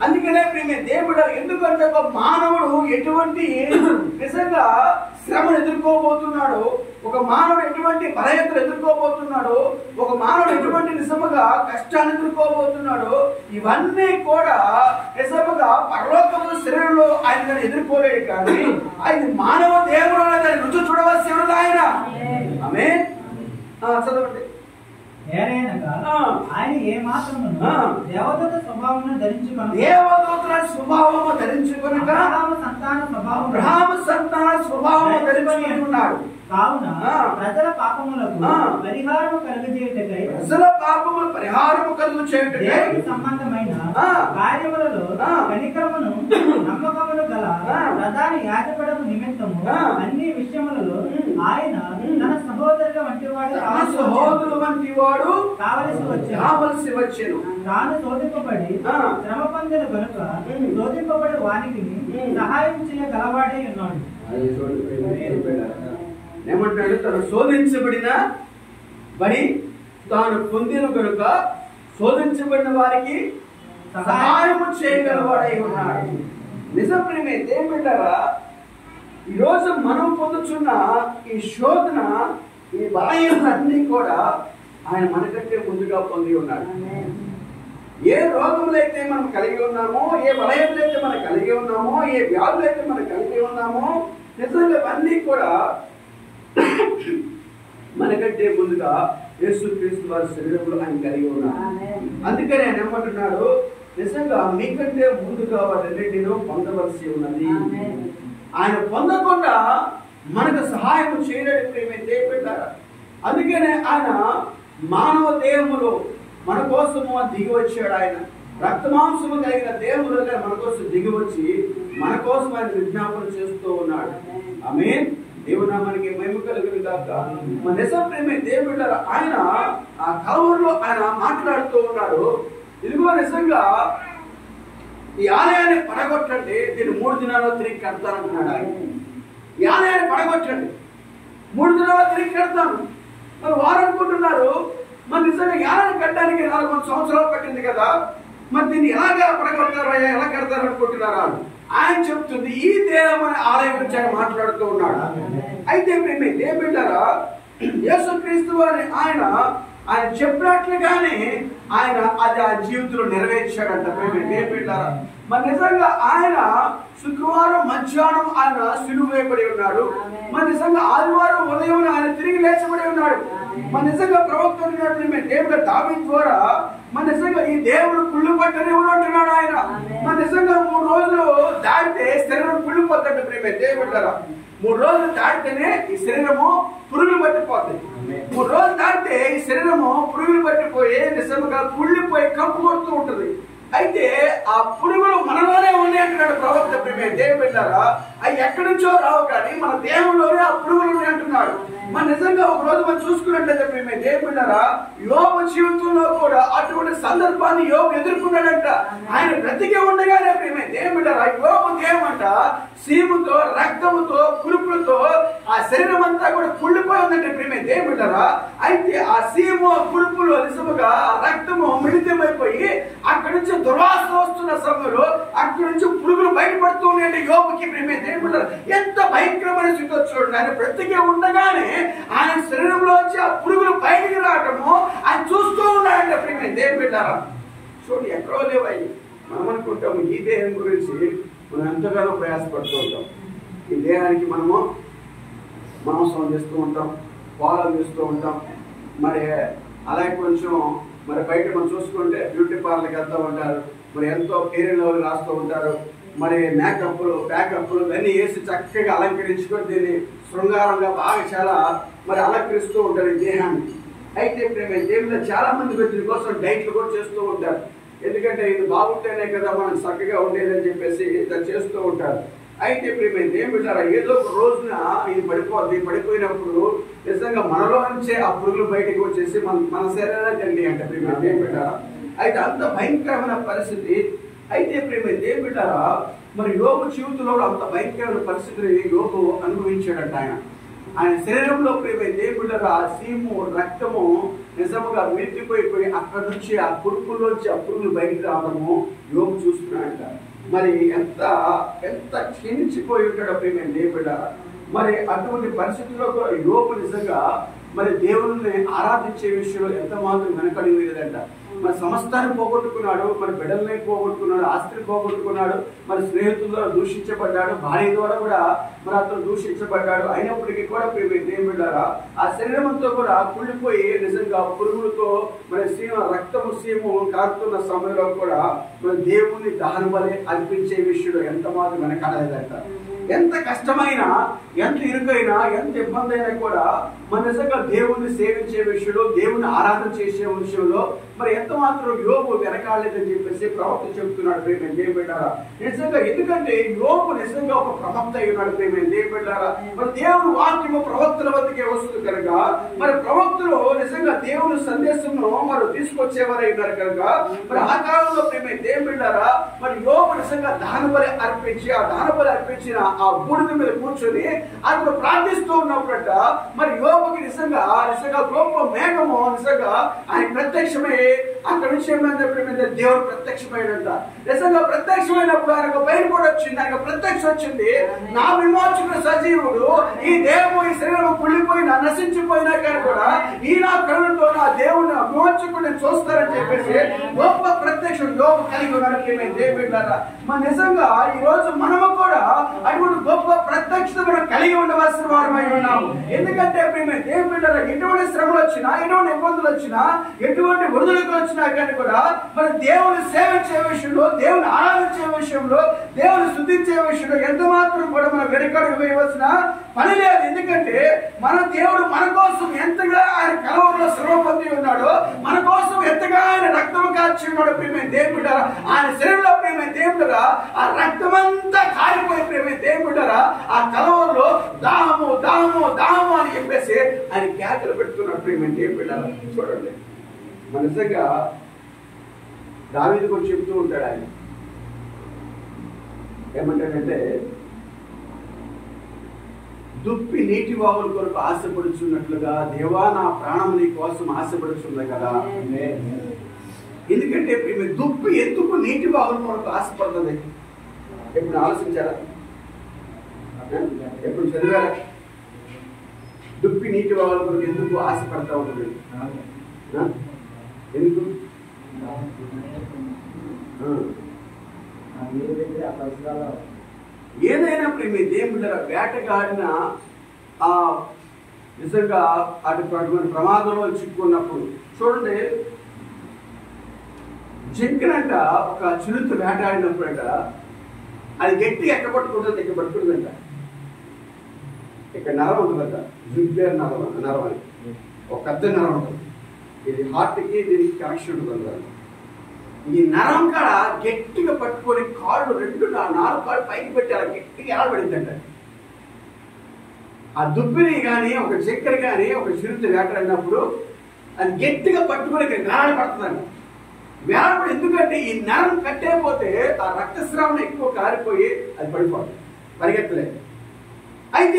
అందుకనే ప్రియమైన దేవుడు, ఎందుకంటే ఒక మానవుడు ఎటువంటి నిజంగా శ్రమను ఎదుర్కోబోతున్నాడు, ఒక మానవుడు ఎటువంటి బలహీనతలు ఎదుర్కోబోతున్నాడు, ఒక మానవుడు ఎటువంటి నిజముగా కష్టాన్ని ఎదుర్కోబోతున్నాడు, ఇవన్నీ కూడా నిజముగా పరలోకముల శరీరంలో ఆయన ఎదుర్కోలేడు, కానీ ఆయన మానవ దేవుడు దాన్ని రుచి చూడవలసి ఉన్నది ఆయన. ఆమేన్. చదవండి. ఆయన ఏ మాత్రము దేవదూత స్వభావమును ధరించుకొనక, దేవదూతల స్వభావము ధరించుకొనక అబ్రహాము సంతాన స్వభావము ధరించుకొని ఉన్నాడు. కావున ప్రజల పాపములకు పరిహారము కలుగజేయుటకై, ప్రజల పాపముల పరిహారము కలుగజేయుటకై సంబంధమైన కార్యములలో కనికరమును నమ్మకమును గల ప్రధాన యాజకుడు నిమిత్తము అన్ని విషయములలో ఆయన తన సహోదరుల వంటి వాడు కావలసి వచ్చెను. తాను శోధింపబడి శ్రమ పొందిన కనుక శోధింపబడి వానికి సహాయం చేయగలవాడే ఉన్నాడు. ఏమంటాడు? తను శోధించబడిన బడి తాను పొందిన కనుక శోధించబడిన వారికి సహాయము చేయగలవాడై ఉన్నాడు. నిజం ప్రేమే దేవుడారా, ఈరోజు మనం పొందుతున్న ఈ శోధన, ఈ బలహీనతలన్నీ కూడా ఆయన మనకంటే ముందుగా పొంది ఉన్నాడు. ఏ రోగములైతే మనం కలిగి ఉన్నామో, ఏ బలహీనతలైతే మనం కలిగి ఉన్నామో, ఏ వ్యాధులైతే మనం కలిగి ఉన్నామో, నిజంగా అన్నీ కూడా మనకంటే ముందుగా యేసుక్రీస్తు వారి శరీరంలో ఆయన కలిగి ఉన్నారు. అందుకని ఆయన ఏమంటున్నాడు? నిజంగా మీకంటే ముందుగా వాటిని పొందవలసి ఉన్నది. ఆయన పొందకుండా మనకు సహాయం చేయలేడు ప్రేమైతే పెట్టారు. అందుకనే ఆయన మానవ దేహములో మన కోసము దిగి వచ్చాడు. ఆయన రక్తమాంసము కలిగిన దేవుడుగా మన కోసం దిగి వచ్చి మన కోసం ఆయన విజ్ఞాపన చేస్తూ ఉన్నాడు. ఆమేన్. దేవుడు నామానికి మహిమ కలుగును గాక. మన నిజం ప్రేమే దేవుడు ఆయన ఆ కలవరిలో ఆయన మాట్లాడుతూ ఉన్నాడు. ఇదిగో నిజంగా ఈ ఆలయాన్ని పడగొట్టండి, దీన్ని 3 దినాల్లో తిరిగి కడతానంటున్నాడు ఆయన. ఈ ఆలయాన్ని పడగొట్టండి, 3 దినాల్లో తిరిగి కడతాను. మరి వారు అనుకుంటున్నారు, మరి నిజంగా ఈ ఆలయాన్ని కట్టడానికి 4 సంవత్సరాలు పట్టింది కదా, మరి దీన్ని ఎలాగా పడగొడతారా, ఎలా కడతారు అనుకుంటున్నారా? ఆయన చెప్తుంది, ఈ దేహం అనే ఆలయం గురించి ఆయన మాట్లాడుతూ ఉన్నాడు. అయితే మేము దేవుడారా, యేసుక్రీస్తు వారి ఆయన చెప్పినట్లుగానే ఆయన అది ఆ జీవితంలో నెరవేర్చాడంట. మేము దేవుడారా, మరి నిజంగా ఆయన శుక్రవారం మధ్యాహ్నం ఆయన సిలువ వేయబడి ఉన్నాడు. మరి నిజంగా ఆదివారం ఉదయం ఆయన తిరిగి లేచబడి ఉన్నాడు. మరి నిజంగా ప్రవక్త దేవుడు దావీదు ద్వారా మరి నిజంగా ఈ దేవుడు కుళ్ళు పట్టనివ్వడు అంటున్నాడు ఆయన. మరి నిజంగా 3 రోజులు దాటితే శరీరం కుళ్ళు పోతాడు. ప్రేమే దేవుడారా, 3 రోజులు దాటితేనే ఈ శరీరము పురుగులు పట్టిపోతాయి. 3 రోజులు దాటితే ఈ శరీరము పురుగులు పట్టిపోయి నిజంగా కుళ్ళిపోయి కంపు కొడుతూ ఉంటుంది. అయితే ఆ పురుగులు మనలోనే ఉన్నాయి అంటున్నాడు ప్రవక్త. ప్రేమే దేవుడారా, అవి ఎక్కడి నుంచో రావు, కానీ మన దేహంలోనే ఆ పురుగులు ఉన్నాయి అంటున్నాడు. మన నిజంగా ఒక రోజు మనం చూసుకున్నట్లయితే ప్రేమే దేవుడారా, యోబు జీవితంలో కూడా అటువంటి సందర్భాన్ని యోబు ఎదుర్కొన్నాడంట. ఆయన బ్రతికే ఉండగానే ప్రేమే దేవుడారా, యోబు దేహమంట సీముతో, రక్తముతో, కురుపులతో ఆ శరీరం అంతా కూడా కుళ్ళిపోయి ఉందంటే ప్రేమే దేవుడారా. అయితే ఆ సీము, కురుపులు నిజముగా ఆ రక్తము మిళితమైపోయి అక్కడి నుంచి దుర్వాసన వస్తున్న సమయంలో అక్కడి నుంచి పురుగులు బయటపడుతూ ఉన్నాయంటే యోబుకి ప్రేమే దేవుడారా. ఎంత భయంకరమైన స్థితి చూడండి. ఆయన బ్రతికే ఉండగానే ఆయన శరీరంలోంచి ఆ పురుగులు బయటికి రావటము ఆయన చూస్తూ ఉన్నాడంటే ప్రేమే దేవుడారా. చూడండి, ఎక్కడో లేవయ్యి. మనం అనుకుంటాము ఈ దేహం గురించి మనం ఎంతగానో ప్రయాసపడుతూ ఉంటాం. ఈ దేహానికి మనము మాంసం చేస్తూ ఉంటాం, పాలు చేస్తూ ఉంటాం. మరి అలాగే కొంచెం మరి బయట మనం చూసుకుంటే బ్యూటీ పార్లర్కి వెళ్తూ ఉంటారు. మరి ఎంతో పేరు రాస్తూ ఉంటారు. మరి మేకప్లు, ప్యాకప్లు ఇవన్నీ వేసి చక్కగా అలంకరించుకొని దీన్ని శృంగారంగా బాగా చాలా మరి అలంకరిస్తూ ఉంటారు ఈ దేహాన్ని. అయితే ప్రేమ దేవుడు చాలా మంది దీని కోసం డైట్లు కూడా చేస్తూ ఉంటారు. ఎందుకంటే ఇది బాగుంటేనే కదా మనం చక్కగా ఉండేదని చెప్పేసి ఇది చేస్తూ ఉంటారు. అయితే ప్రేమ దేవుడు ఏదో ఒక రోజున ఇది పడిపోయినప్పుడు నిజంగా మనలో నుంచే ఆ పురుగులు బయటకు వచ్చేసి మన శరీరాన్ని తిండి అంటే ప్రేమ దేవుడు. అయితే అంత భయంకరమైన పరిస్థితి. అయితే ప్రేమ దేవుడారా, మరి యోబు జీవితంలో అంత భయంకరమైన పరిస్థితిని యోబు అనుభవించాడంట. ఆయన శరీరంలో దేవుళ్ళ సీము రక్తము నిజముగా మెట్టిపోయిపోయి అక్కడి నుంచి ఆ పురుగుల్లోంచి ఆ పురుగులు బయటికి రావడము యోబు చూస్తున్నాడంట. మరి ఎంత ఎంత క్షీణించిపోయి ఉంటాడో దేవుళ్ళ. మరి అటువంటి పరిస్థితుల్లో కూడా యోబు నిజంగా మరి దేవుని ఆరాధించే విషయంలో ఎంత మాత్రం వెనకడి లేదంట. మరి సమస్తాన్ని పోగొట్టుకున్నాడు, మరి బిడ్డల్ని పోగొట్టుకున్నాడు, ఆస్తిని పోగొట్టుకున్నాడు, మరి స్నేహితుల ద్వారా దూషించబడ్డాడు, భార్య ద్వారా కూడా మరి అతను దూషించబడ్డాడు. అయినప్పటికీ కూడా దేవుడారా ఆ శరీరం అంతా కూడా కుళ్ళిపోయి నిజంగా పురుగులతో మరి రక్తము సీము కారుతున్న సమయంలో కూడా మరి దేవుని దహన బలి అర్పించే విషయంలో ఎంత మాత్రం వెనకాడలేదంట. ఎంత కష్టమైనా, ఎంత ఇరుకైనా, ఎంత ఇబ్బంది అయినా కూడా మన నిజంగా దేవుణ్ణి సేవించే విషయంలో, దేవుని ఆరాధన చేసే విషయంలో మరి ఎంత మాత్రం యోబు వెనకాలేదని చెప్పేసి ప్రవక్త చెబుతున్నాడు. ప్రేమ దేవుడారా నిజంగా. ఎందుకంటే యోబు నిజంగా ఒక ప్రవక్త అయి ఉన్నాడు. ప్రేమ దేవుడారా మరి దేవుని వాక్యము ప్రవక్తల వద్దకే వస్తుంది కనుక మరి ప్రవక్తలు నిజంగా దేవుని సందేశంను మరి తీసుకొచ్చేవారై ఉన్నారు కనుక మరి ఆ కాలంలో ప్రేమ దేవుడారా మరి యోబు నిజంగా దహన బలి అర్పించి ఆ దహన బలి అర్పించిన ఆ బూడిద మీద కూర్చొని అక్కడ ప్రార్థిస్తూ ఉన్నప్పుడట మరి యోబుకి నిజంగా గొప్ప మేఘము నిజంగా ఆయన ప్రత్యక్షమై అక్కడ నుంచి ఏమైంది దేవుడు ప్రత్యక్షమైనంట. నిజంగా ప్రత్యక్షమైనప్పుడు ఆయనకు భయం కూడా వచ్చింది, ఆయనకు ప్రత్యక్షం వచ్చింది. నా విమోచకుడు సజీవుడు, ఈ దేహము ఈ శరీరం కుళ్ళిపోయినా నశించిపోయినా కానీ కూడా ఈ నా కళ్ళతో నా దేవుని విమోచకుడు నేను చూస్తారని చెప్పేసి గొప్ప ప్రత్యక్షం యోబు కలిగి ఉన్నాడు. దేవుడారా మన నిజంగా ఈ రోజు మనము కూడా అటువంటి గొప్ప ప్రత్యక్షత మనం కలిగి ఉండవలసిన వారమై ఉన్నాము. ఎందుకంటే దేవుడారా ఎటువంటి శ్రమలు వచ్చినా, ఎటువంటి ఇబ్బందులు వచ్చినా, ఎటువంటి వృద్ధులకు వచ్చినా కానీ కూడా మన దేవుని సేవించే విషయంలో, దేవుని ఆరాధించే విషయంలో, దేవుని స్తుతించే విషయంలో ఎంత మాత్రం కూడా మనం వెనకడుగు వేయవలసిన పని లేదు. ఎందుకంటే మన దేవుడు మన కోసం ఎంతగా ఆయన కలవరంలో శ్రమ పొంది ఉన్నాడో, మన కోసం ఎంతగా ఆయన రక్తం కార్చి ఉన్నాడు. దేవుడారా ఆయన శరీరంలో దేవుడారా ఆ రక్తమంతా కారిపోయి దేవుడారా ఆ కలవరంలో దాహము దాహము దాహము అని చెప్పేసి ఆయన కేకలు పెడుతున్నాడు. దేవుడారా చూడండి మన నిజంగా దావీదు కూడా చెప్తూ ఉంటాడు. ఆయన ఏమంటాడంటే దుప్పి నీటి వాగుల కొరకు ఆశపడుచున్నట్లుగా దేవా నా ప్రాణం నీ కోసం ఆశపడుచుంది కదా. ఎందుకంటే దుప్పి ఎందుకు నీటి వాగుల కొరకు ఆశపడుతుంది? ఎప్పుడు ఆలోచించారా? ఎప్పుడు చదివారా? దుప్పి నీటి వాగుల కొరకు ఎందుకు ఆశపడతా ఉంటుంది? ఎందుకు? ఏదైనా దేవుళ్ళ వేటగాడిన ఆ నిజంగా అటువంటి ప్రమాదంలో చిక్కున్నప్పుడు చూడండి, జింకనంట ఒక చిరుత వేటాడినప్పుడంట అది గట్టి ఎక్కబట్టుకుంటుంది, ఎక్కబట్టుకుంటుందంట. ఇక్కడ నరం ఉంటుందంట, జింకేర్ నరం అని ఒక పెద్ద నరం ఉంటుంది. ఇది హార్ట్కి దీనికి కనెక్షన్ ఉంటుంది. ఈ నరం కాడ గట్టిగా పట్టుకొని కాళ్ళు 4 కాళ్ళు పైకి పెట్టి అలా గట్టిగా ఎలా పడిందంట. ఆ దుప్పిని కానీ ఒక చక్కెర కానీ ఒక చిరుత వేటాడినప్పుడు అది గట్టిగా పట్టుకొని వేలాడ పడుతుందంట. వేలాడపడి ఎందుకంటే ఈ నరం కట్టేపోతే ఆ రక్తస్రావం ఎక్కువ కారిపోయి అది పడిపోతుంది, పరిగెత్తలేదు. అయితే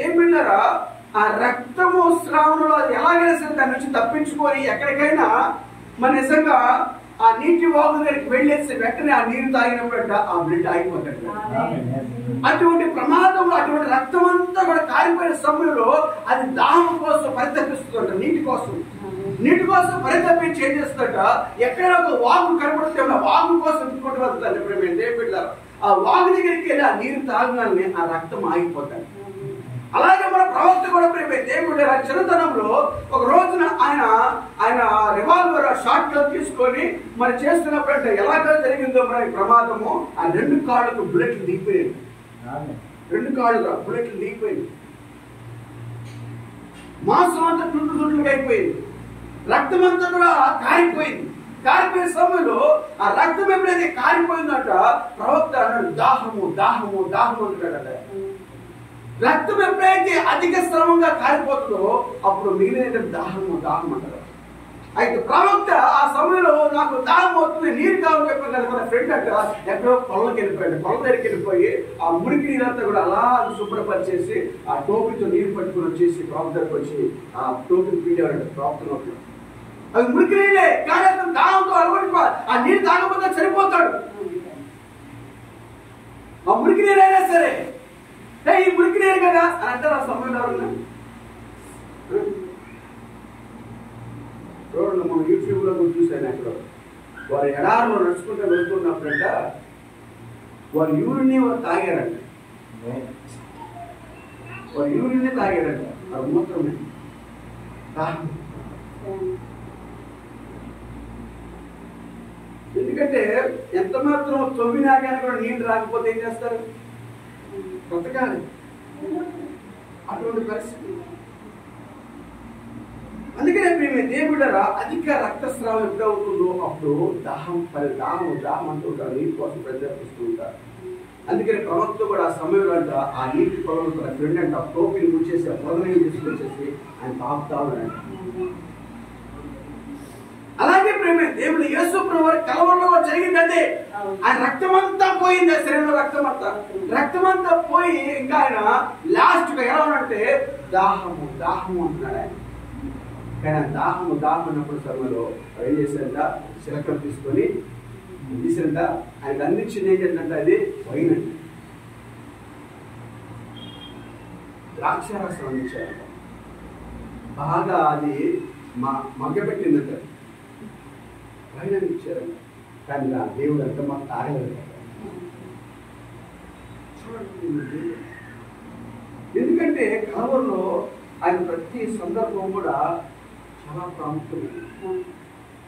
దేవుళ్ళారా ఆ రక్తము స్రావణంలో అది ఎలాగైనా సరే దాని నుంచి తప్పించుకొని ఎక్కడికైనా మన నిజంగా ఆ నీటి వాగు దగ్గరికి వెళ్ళేసి వెంటనే ఆ నీరు తాగినప్పుడంట ఆ బ్లడ్ ఆగిపోతాడు. అటువంటి ప్రమాదంలో అటువంటి రక్తం అంతా కూడా కారిపోయిన సమయంలో అది దాహం కోసం పరితపిస్తుందంట, నీటి కోసం పరితపించి ఏం చేస్తుందట, ఎక్కడైనా ఒక వాగు కనబడితే ఆ వాగు కోసం తిప్పుకుంటూ వస్తుందండి. ఆ వాగు దగ్గరికి వెళ్ళి ఆ నీరు తాగగానే ఆ రక్తం ఆగిపోతాడు. అలాగే మన ప్రవక్త కూడా దేవుడు చిన్నతనంలో ఒక రోజున ఆయన రివాల్వర్ షార్ట్ గన్ తీసుకొని మరి చేస్తున్నప్పుడు ఎలాగో జరిగిందో మరి ప్రమాదము, ఆ 2 కాళ్ళకు బుల్లెట్లు దిగిపోయింది. 2 కాళ్ళు బుల్లెట్లు దిగిపోయింది. మాంసం అంతా తుండుగా అయిపోయింది, రక్తం అంతా కూడా కారిపోయింది. కారిపోయే సమయంలో ఆ రక్తం ఎప్పుడైతే కారిపోయిందట ప్రవక్త అన్నాడు దాహము దాహము దాహము అంటాడట. రక్తం ఎప్పుడైతే అధిక శ్రమంగా కారిపోతుందో అప్పుడు మిగిలిన దాహము దాహం అంటారు. అయితే ప్రవక్త ఆ సమయంలో నాకు దాహం అవుతుంది, నీరు కావాలని చెప్పాను. మన ఫ్రెండ్ అక్కడ ఎక్కడో పొలంకి వెళ్ళిపోయాడు. పొలం దగ్గరికి వెళ్ళిపోయి ఆ మురికి నీరంతా కూడా అలా శుభ్రపరిచేసి ఆ టోపీతో నీరు పట్టుకుని వచ్చేసి ప్రవక్తకు వచ్చి ఆ టోపీని పీడేవాడు ప్రవక్త. అవి మురికి నీళ్ళే, కానీ అతను దాహంతో అలవాటు ఆ నీరు తాగకపోతే సరిపోతాడు. ఆ మురికి నీరైనా సరే ఈ మురికి నీరు కదా అని అంటారు ఆ సమయంలో. చూడండి, మనం యూట్యూబ్ లో కూడా చూశాను. అక్కడ వారు ఎడారిలో నడుచుకుంటూ వెళ్తున్నప్పుడంట వారు యూరిన్ని తాగారంట. వారు యూరిన్ని తాగారంట, వారు మూత్రమే. ఎందుకంటే ఎంత మాత్రం తొమ్మిది కానీ కూడా నీళ్ళు రాకపోతే ఏం చేస్తారు? బ్రతకాలి. అటువంటి పరిస్థితి. అందుకనే మేము దేవుడరా అధిక రక్తస్రావం ఎప్పుడవుతుందో అప్పుడు దాహం అంటూ ఉంటారు, నీటి కోసం ప్రజరిస్తూ ఉంటారు. అందుకని ప్రవక్త కూడా ఆ సమయంలో అంట ఆ నీటి పొలం తన ఫ్రెండ్ అంట టోపీని గుర్చేసి ఆ పొలం తీసుకొచ్చేసి ఆయన తాగుతాడు. అలాగే ప్రేమ దేవుడు యేసు ప్రభు కలవరంలో జరిగిందంటే ఆయన రక్తమంతా పోయింది. ఆ శరీరంలో రక్తమంతా పోయి ఇంకా ఆయన లాస్ట్ గా ఎలా అంటే దాహము అంటున్నాడు ఆయన. కానీ ఆ దాహం అన్నప్పుడు సమయంలో ఏం చేశారంట, చిలకలు తీసుకొని తీసారంట. ఆయనకు అందించింది ఏంటంటే అది వైన్ అండి, ద్రాక్షారసం అందించారంట. బాగా అది మగ్గపెట్టిందంట, వైన్ అందించారంట. కానీ ఆ దేవుడు అంత మాకు తాగలేదు. ఎందుకంటే కలవరంలో ఆయన ప్రతి సందర్భం కూడా చాలా ప్రాముఖ్యమైనది.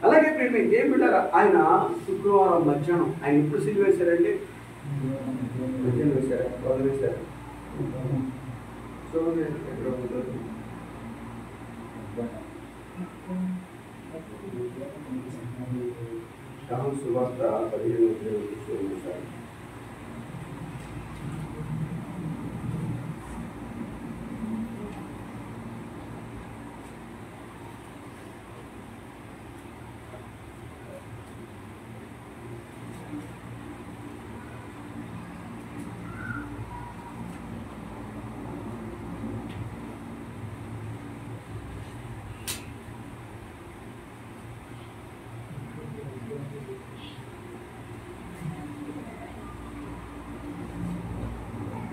అలాగే ప్రేమ దేవుడు ఆయన శుక్రవారం మధ్యాహ్నం ఆయన ఎప్పుడు సిలువ వేశారండి? మధ్యాహ్నం వేశారా? వదిలేశారా? సువార్త 15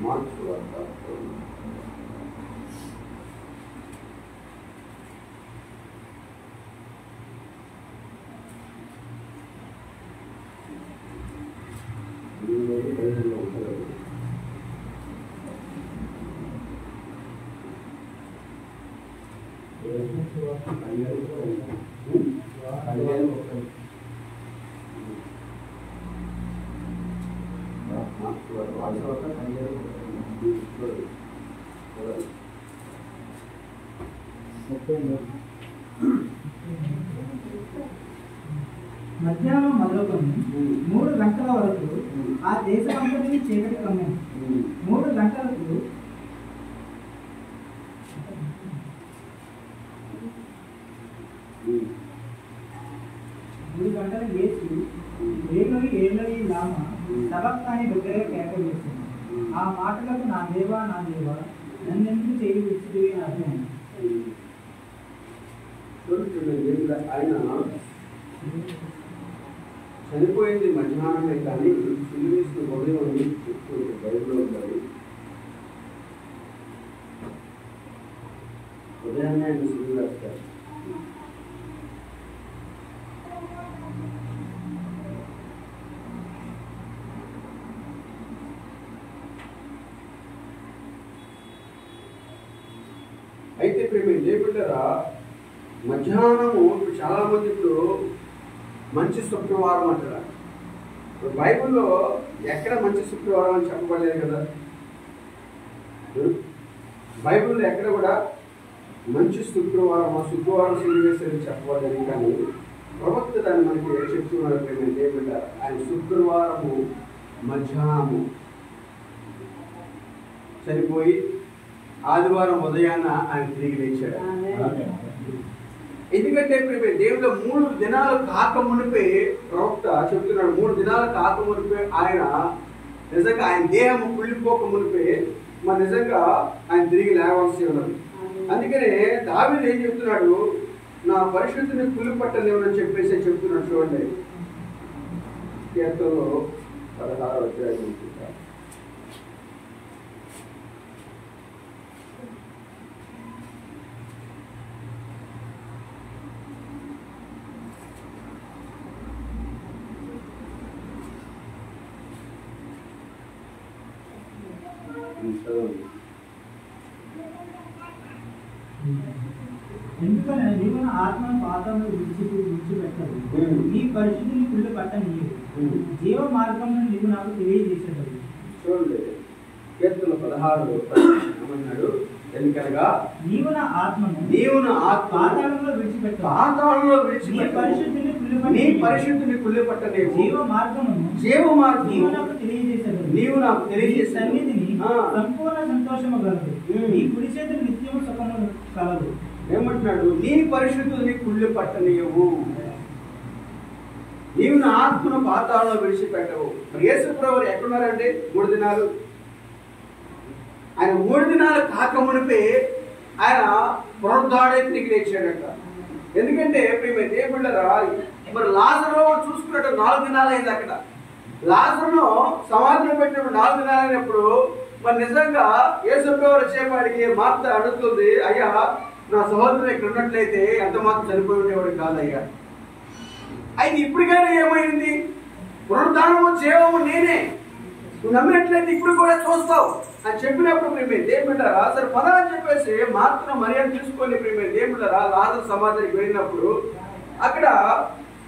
మార్క్స్ వార్త 15 ఉంటుంది. మధ్యాహ్నం మొదలుకొని 3 గంటల వరకు ఆ దేశమంతటిని చీకటి కమ్మింది. 3 గంటలకు యేసు ఏలోయి లామా సబక్తాని బిగ్గరగా కేక వేసింది. ఆ మాటలకు నా దేవా నన్నెందుకు చేయి విడిచితివి అని అర్థం. ఆయన చనిపోయింది మధ్యాహ్నమే, కానీ సిలువేసిన ఉదయం అని చెప్తుంది బైబిల్లో ఉంటుంది. ఉదయాన్నే ఆయన సిలువ వేస్తారు. అయితే ప్రేమ లేకుండా మధ్యాహ్నము ఇప్పుడు చాలా మంది ఇప్పుడు మంచి శుక్రవారం అంటారు. బైబిల్లో ఎక్కడ మంచి శుక్రవారం అని చెప్పబడలేదు కదా. బైబిల్లో ఎక్కడ కూడా మంచి శుక్రవారం సిలువ వేసేది చెప్పబడలేదు. కానీ ప్రవక్త దాన్ని మనకి చెప్తున్నారు ప్రేమ లేకుండా ఆయన శుక్రవారము మధ్యాహ్నము చనిపోయి ఆదివారం ఉదయాన్న ఆయన తిరిగి లేచాడు. ఎందుకంటే దేవుడు 3 దినాలు కాక మునిపే ప్రవక్త చెప్తున్నాడు, 3 దినాలు కాక మునిపే ఆయన నిజంగా ఆయన దేహం కుళ్ళిపోక మునిపే మరి నిజంగా ఆయన తిరిగి లేవాల్సి ఉన్నది. అందుకనే దావీదు ఏం చెప్తున్నాడు, నా పరిశుద్ధిని కుళ్ళు పట్టలేమని చెప్పేసి చెప్తున్నాడు. చూడండి కీర్తనలో 16వ అధ్యాయం. ఎందుకని నీవు నా ఆత్మను పాతంలో విడిచిపెట్టదు, నీ పరిశుద్ధిని కుళ్ళు పట్టనీయు, జీవ మార్గంలో నీవు నాకు తెలియజేసేది. చూడండి కీర్తన 16 ఏమన్నాడు, ఎందుకనగా నీవు నా ఆత్మను పాతాళంలో విడిచిపెట్టు, నీ పరిశుద్ధిని కుళ్ళు పట్టనీయు, జీవ మార్గమును నీవు నాకు తెలియజేసేది. సన్నిధిని సంపూర్ణ సంతోషము కలదు, నీ కుడి చేతులు నిత్యము సుఖము కలదు. ఏమంటున్నాడు, నీ పరిశుద్ధిని కుళ్ళు పట్టనీయవు, నీవు నా ఆత్మను పాతాళంలో విడిచిపెట్టవు. యేసు ప్రభువు ఎక్కడున్నారంటే 3 దినాలు, ఆయన 3 దినాలు కాక మునిపే ఆయన పునరుద్ధాడే తిరిగి లేచాడట. ఎందుకంటే దేవుళ్ళరా మరి లాజరు చూసుకున్నట్టు 4 దినాలు అయింది. అక్కడ లాజరును సమాధిలో పెట్టినప్పుడు 4 దినాలు అయినప్పుడు మరి నిజంగా యేసు ప్రభువు వచ్చేవాడికి మార్త అడుగుతుంది, అయ్యా నా సహోదరుడు ఇక్కడ ఉన్నట్లయితే ఎంత మాత్రం చనిపోయి ఉండేవాడు కాదయ్యా. అయితే ఇప్పటికైనా ఏమైంది, పునరుద్ధానము జీవము నేనే, నువ్వు నమ్మినట్లయితే ఇప్పుడు కూడా చూస్తావు అని చెప్పినప్పుడు దేవుళ్ళరా సరే పద అని చెప్పేసి మాత్రం మర్యాద తీసుకొని దేవుళ్ళరా లాజరు సమాధికి వెళ్ళినప్పుడు అక్కడ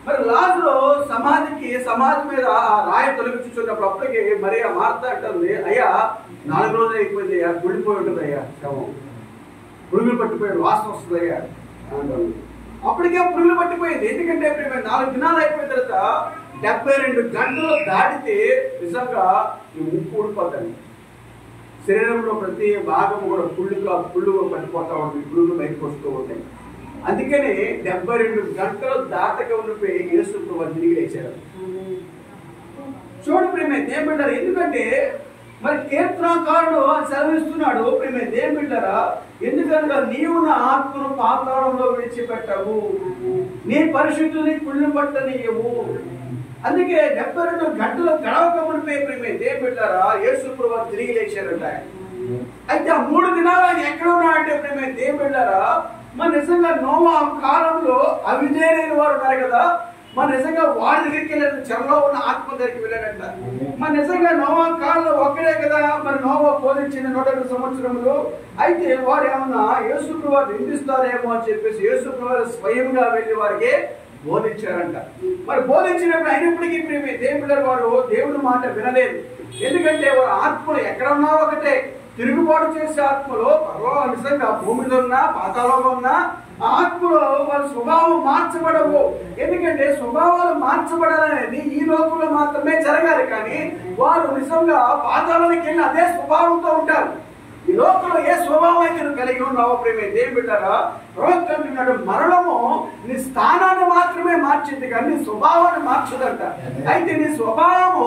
మరి లాజరు సమాధి మీద రాయి తొలగించుకున్నప్పుడు అప్పటికే మరి ఆ మార్త అంటుంది, అయ్యా 4 రోజులు అయిపోయింది అయ్యా, గుడిపోయి ఉంటుంది అయ్యా, శవం పురుగులు పట్టిపోయాడు, వాసన వస్తుంది అయ్యా అంటారు. అప్పటికే పురుగులు పట్టిపోయింది. ఎందుకంటే 4 దినాలు అయిపోయిన తర్వాత 72 గంటలు దాటితే నిజంగా ఈ ముక్కు ఊడిపోతాయి, శరీరంలో ప్రతి భాగం కూడా పుళ్ళు పట్టిపోతా ఉంటుంది, పురుగులు బయటకు వస్తూ ఉంటాయి. అందుకని 72 గంటలు దాటక ఉండిపోయి యేసు ప్రభువు తిరిగి లేచారు. చూడు దేవుళ్ళారా, ఎందుకంటే మరి కీర్తనకారుడు సెలవిస్తున్నాడు దేవుళ్ళారా, ఎందుకనగా నీవు నా ఆత్మను పాతాళంలో విడిచిపెట్టవు, నీ పరిశుద్ధిని కుళ్ళు పట్టనీయవు. అందుకే 72 గంటలు గడవక మునిపే దేవుళ్ళారా యేసు ప్రభువు తిరిగి లేచారంట. అయితే ఆ 3 దినాలు ఆయన ఎక్కడ ఉన్నాడంటే దేవుళ్ళారా మరి నిజంగా నోవా కాలంలో అవిధేయులైన వారు ఉన్నారు కదా, మరి నిజంగా వాడి దగ్గరికి వెళ్ళాడు, చెరలో ఉన్న ఆత్మ దగ్గరికి వెళ్ళాడంట. మరి నిజంగా నోవా కాలంలో ఒక్కడే కదా మరి నోవా బోధించిన 150 సంవత్సరములు. అయితే వారు ఏమన్నా యేసు ప్రభువు నిందిస్తారేమో అని చెప్పేసి యేసు ప్రభువు స్వయంగా వెళ్ళి వారికి బోధించారంట. మరి బోధించినప్పుడు అయినప్పటికీ దేవుడు వారు దేవుడి మాట వినలేదు. ఎందుకంటే వారు ఆత్మలు ఎక్కడ ఉన్నా ఒకటే, తిరుగుబాటు చేసే ఆత్మలో నిజంగా భూమిలో ఉన్నా పాతాళంలో ఉన్నా ఆత్మలో వాళ్ళ స్వభావం మార్చబడవు. ఎందుకంటే స్వభావాలు మార్చబడాలనేది ఈ లోకంలో మాత్రమే జరగాలి, కానీ వారు నిజంగా పాతాళానికి వెళ్ళి అదే స్వభావంతో ఉంటారు. ఈ లోకంలో ఏ స్వభావం అయితే నువ్వు కలిగి ఉన్నావో దేవుడారా ప్రవక్త అంటున్నాడు, మరణము నీ స్థానాన్ని మాత్రమే మార్చింది కానీ నీ స్వభావాన్ని మార్చదంట. అయితే నీ స్వభావము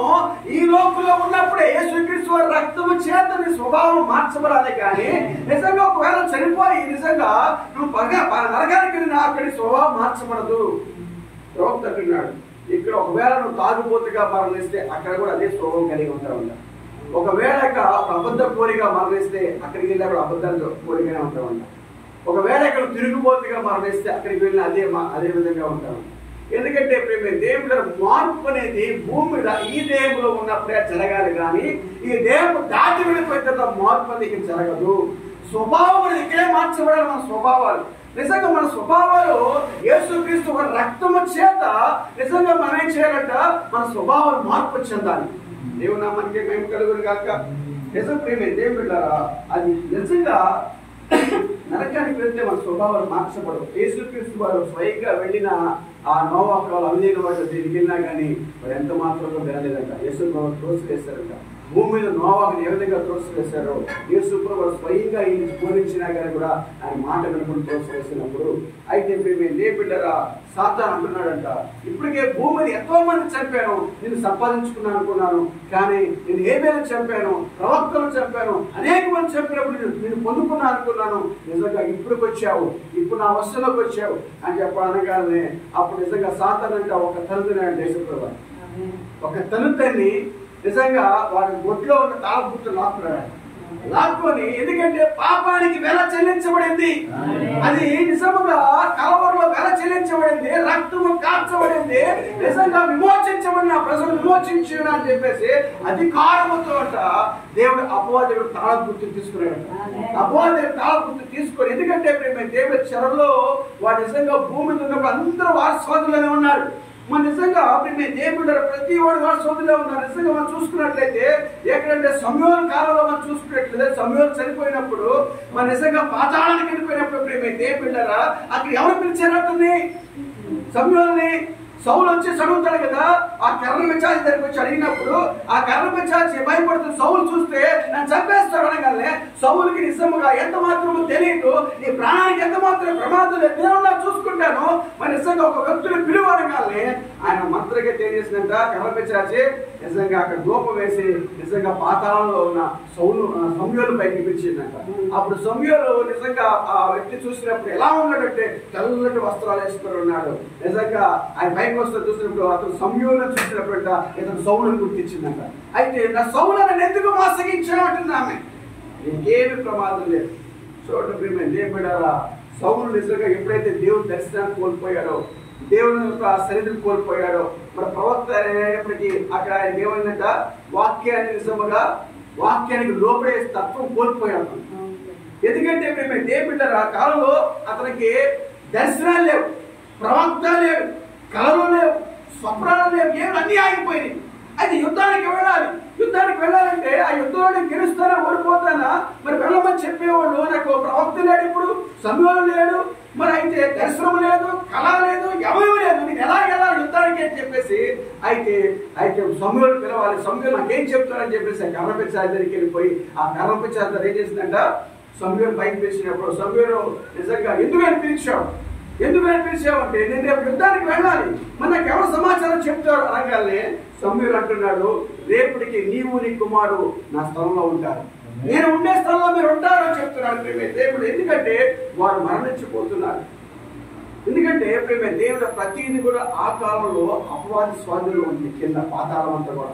ఈ లోకంలో ఉన్నప్పుడే యేసుక్రీస్తు వారి రక్తము చేత నీ స్వభావం మార్చబడాలి, కానీ నిజంగా ఒకవేళ చనిపోయి నిజంగా నువ్వు నరకానికి వెళ్ళినా అక్కడి స్వభావం మార్చబడదు. ప్రవక్త అంటున్నాడు, ఇక్కడ ఒకవేళ నువ్వు తాగుబోతుగా మరణిస్తే అక్కడ కూడా అదే స్వభావం కలిగి ఉంటావు. ఒకవేళ అబద్ధ కోరిగా మరణిస్తే అక్కడికి వెళ్ళి అక్కడ అబద్ధాలు కోరిగానే ఉంటామంట. ఒకవేళ ఇక్కడ తిరుగుబోతుగా మరణిస్తే అక్కడికి వెళ్ళిన అదే విధంగా ఉంటామంట. ఎందుకంటే దేవుడు మార్పు అనేది భూమి మీద ఈ దేహంలో ఉన్నప్పుడే జరగాలి, కానీ ఈ దేహం దాటి వెళ్ళిపోయిన తర్వాత మార్పు అనేది జరగదు. స్వభావం అనేది ఇక్కడే మార్చబడాలి. మన స్వభావాలు నిజంగా మన స్వభావాలు యేసుక్రీస్తు రక్తము చేత నిజంగా మనం ఏం చేయాలంట, మన స్వభావాలు మార్పు చెందాలి. దేవుడు నామానికి మేము కలుగురు కాక. నిజం దేవుడారా అది నిజంగా నరకానికి వెళ్తే మన స్వభావాలు మార్చబడవు. యేసుక్రీస్తు వారు స్వయంగా వెళ్ళిన ఆ నోవా కాలం అవిధేయుల వాడు దీనికి వెళ్ళినా కానీ మరి ఎంత మాత్రంలో వినలేదంట. యేసు ప్రభువు రోజు వేస్తారంట. భూమి మీద నోవాహుని ఏ విధంగా త్రోసివేశారో యేసు ప్రభువు స్వయంగా ఈయన బోధించినా కానీ కూడా ఆయన మాట వినుకుని త్రోసివేసినప్పుడు అయితే ఏ బిడ్డరా సాతాను అంటున్నాడంట, ఇప్పటికే భూమి మీద ఎంతో మంది చంపాను, నేను సంపాదించుకున్నాను అనుకున్నాను, కానీ నేను ఏమేమి చంపాను, ప్రవక్తలు చంపాను, అనేక మంది చంపినప్పుడు నేను పొందుకున్నాను అనుకున్నాను, నిజంగా ఇప్పటికి వచ్చావు, ఇప్పుడు నా వస్తువులోకి వచ్చావు అని చెప్పనగానే అప్పుడు నిజంగా సాతాను అంటే ఒక తల్లిదండ్రులు దేశప్రభు ఒక తల్లిదండ్రిని నిజంగా వారి ఒట్లో ఉన్న తాళపుట్టు లాక్కొని, ఎందుకంటే పాపానికి వెల చెల్లించబడింది, అది నిజముగా కలవరలో వెల చెల్లించబడింది, రక్తము కార్చబడింది, నిజంగా విమోచించబడిన ప్రజలు విమోచించిన అని చెప్పేసి అధికారముతో దేవుడు అపవాదుడు తాళపుట్టు తీసుకున్నాడు. అపవాదుడు తాళపుట్టు తీసుకొని, ఎందుకంటే దేవుడి చెరలో వాడు నిజంగా భూమి మీద ఉన్నప్పుడు అందరూ వారసులోనే ఉన్నారు. మన నిజంగా దేవుడు ప్రతి వాడు వారసులో ఉన్నారు. నిజంగా మనం చూసుకున్నట్లయితే ఎక్కడంటే సమూహల కాలంలో మనం చూసుకున్నట్లయితే సమూహలు చనిపోయినప్పుడు మన నిజంగా పాతాళానికి వెళ్ళిపోయినప్పుడు దేవుడారా అక్కడ ఎవరు పిలిచారంటుంది సమూహల్ని. సౌలు వచ్చి చదువుతాడు కదా, ఆ కర్ర పిశాచి దగ్గరికి వచ్చి అడిగినప్పుడు ఆ కర్ర పిశాచి భయపడుతున్న సౌలు చూస్తే నన్ను చంపేస్తాడు అనగానే సౌలుకి నిజముగా ఎంత మాత్రమో తెలియదు, నీ ప్రాణానికి ఎంత మాత్రం ప్రమాదం లేదు, నేను చూసుకుంటాను మరి నిజంగా ఒక వ్యక్తిని పిలువనగానే ఆయన మంత్రిగా తెలియజేసినంత కర్ర పిశాచి నిజంగా అక్కడ దూపం వేసి నిజంగా పాతాళంలో ఉన్న సమూయేలు పైకి పిలిచిందంట. అప్పుడు సమూయేలు నిజంగా ఆ వ్యక్తి చూసినప్పుడు ఎలా ఉన్నాడంటే తెల్లటి వస్త్రాలు వేసుకొని ఉన్నాడు. నిజంగా ఆయన పైకి వస్తే చూసినప్పుడు అతను సమూయేలును చూసినప్పుడు ఇతను సౌలును గుర్తించిందంట. అయితే నా సౌలును ఎందుకు మోసగించాను అంటుంది ఆమె. ఇంకేమి ప్రమాదం లేదు. చూడండి దేవుడారా, సౌలు నిజంగా ఎప్పుడైతే దేవుని దర్శనాన్ని కోల్పోయాడో, దేవుని యొక్క సన్నిధిని కోల్పోయాడో, మన ప్రవక్త అయినప్పటికీ అక్కడ ఆయన ఏమైందంట, వాక్యాన్ని నిజముగా వాక్యానికి లోపడే తత్వం కోల్పోయాడు. ఎందుకంటే దేవుడారా ఆ కాలంలో అతనికి దర్శనాలు లేవు, ప్రవక్త లేవు, కళలు లేవు, స్వప్నాలు లేవు, ఏమి అన్నీ ఆగిపోయినాయి. అయితే యుద్ధానికి వెళ్ళాలి. యుద్ధానికి వెళ్ళాలంటే ఆ యుద్ధంలో గెలుస్తానా ఓడిపోతానా మరి వెళ్ళమని చెప్పేవాళ్ళు. నాకు ప్రవక్త లేడు, ఇప్పుడు సమయంలో లేడు, మరి అయితే దర్శనం లేదు, కళ లేదు, ఎవరు లేదు, నేను ఎలా వెళ్ళాలి యుద్ధానికి అని చెప్పేసి అయితే సమయంలో పిలవాలి. సమయంలో నాకేం చెప్తానని చెప్పేసి ఆ కర్ర పిశాచి దగ్గరికి వెళ్ళిపోయి ఆ కర్ర పిశాచి ఏం చేసిందంట, సమయంలో పైకి పిలిచినప్పుడు సమయంలో నిజంగా ఎందుకని పిలిచావంటే నేను రేపు యుద్ధానికి వెళ్ళాలి, మనకు ఎవరు సమాచారం చెప్తారు అనగానే సమూయేలు అంటున్నాడు, రేపటికి నీవు నీ కుమారుడు నా స్థలంలో ఉంటారు, నేను ఉండే స్థలంలో మీరు ఉంటారు అని చెప్తున్నాడు దేవుడు. ఎందుకంటే వారు మరణించిపోతున్నారు. ఎందుకంటే దేవుడు ప్రతిదీ కూడా ఆ కాలంలో అపవాది స్వాధీనంలో ఉంది. కింద పాతాళం అంతా కూడా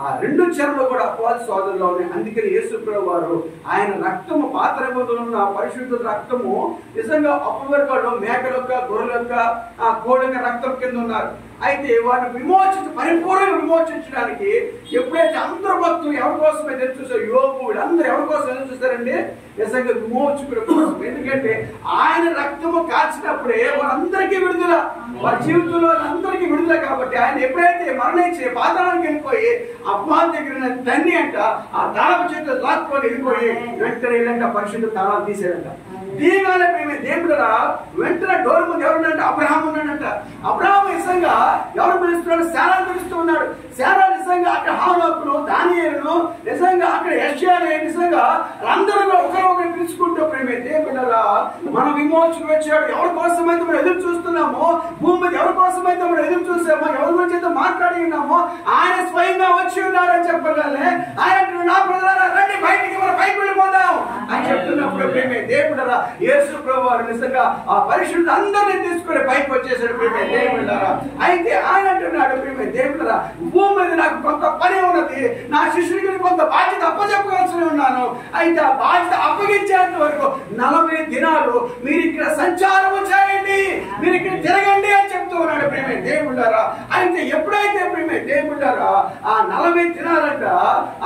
ఆ రెండు చెరలో కూడా అపవాది స్వాధీనంలో ఉన్నాయి. అందుకని యేసు ప్రభువు వారు ఆయన రక్తము పాత నిబంధనలో ఉన్న పరిశుద్ధ రక్తము నిజంగా అప్పటి వరకు మేకల యొక్క గొర్రెల యొక్క కోడి యొక్క రక్తం కింద ఉన్నారు. అయితే వారిని పరిపూర్ణంగా విమోచించడానికి ఎప్పుడైతే అందరూ భక్తులు ఎవరి కోసం ఎదురు చూసారు, యోగు వీళ్ళందరూ ఎవరి కోసం ఎదురు చూస్తారండి, నిజంగా విమోచకుడు కోసం. ఎందుకంటే ఆయన రక్తము కాచినప్పుడే వారందరికీ విడుదల, వారి జీవితంలో అందరికీ విడుదల. కాబట్టి ఆయన ఎప్పుడైతే మరణించి పాతాళానికి వెళ్ళిపోయి అపవాది దగ్గర తన్ని అంట ఆ తాళపు చేతులు లాక్కొని వెళ్ళిపోయి వెంటనే వెళ్ళంట పరిశుద్ధ తాళాలు తీసేదంట. దీనివల్ల దేవుడురా వెంటనే డోర్ ముందు ఎవరున్నాడంటే అబ్రహాం ఉన్నాడంట. అబ్రహాం నిజంగా ఎవరు పిలుస్తున్నాడు, శారాను పిలుస్తూ ఉన్నాడు. శారా నిజంగా అక్కడ హానోకును, దానియేలును, నిజంగా అక్కడ యెషయాని, నిజంగా అందరూ ఒకరు పిలుచుకుంటూ దేవుడురా మన విమోచకుడు వచ్చాడు. ఎవరి కోసమైతే మనం ఎదురు చూస్తున్నామో, భూమి మీద ఎవరి కోసమైతే మనం ఎదురు చూసామో, ఎవరి గురించి అయితే మాట్లాడి ఉన్నామో ఆయన స్వయంగా వచ్చి ఉన్నాడని చెప్పగానే ఆయన నా ప్రజలారా రండి బయటికి, మనం పైకి వెళ్ళిపోదాం అని చెప్తున్నప్పుడు దేవుడురా యేసు ప్రభువు నిజంగా ఆ పరిశుద్ధులు అందరినీ తీసుకుని పైకి వచ్చేసాడు దేవుడురా. అయితే ఆయన అంటున్నాడు దేవుడురా భూమి మీద నాకు కొంత పని ఉన్నది, నా శిష్యుడికి కొంత బాధ్యత అప్పచెప్పవలసి ఉన్నాను. అయితే ఆ బాధ్యత అప్పగించేంత వరకు 40 దినాలు మీరు ఇక్కడ సంచారము చేయండి, మీరు ఇక్కడ తిరగండి అని చెప్తూ ఉన్నాడు దేవుడురా. అయితే ఎప్పుడైతే దేవుడురా ఆ 40 దినాలంట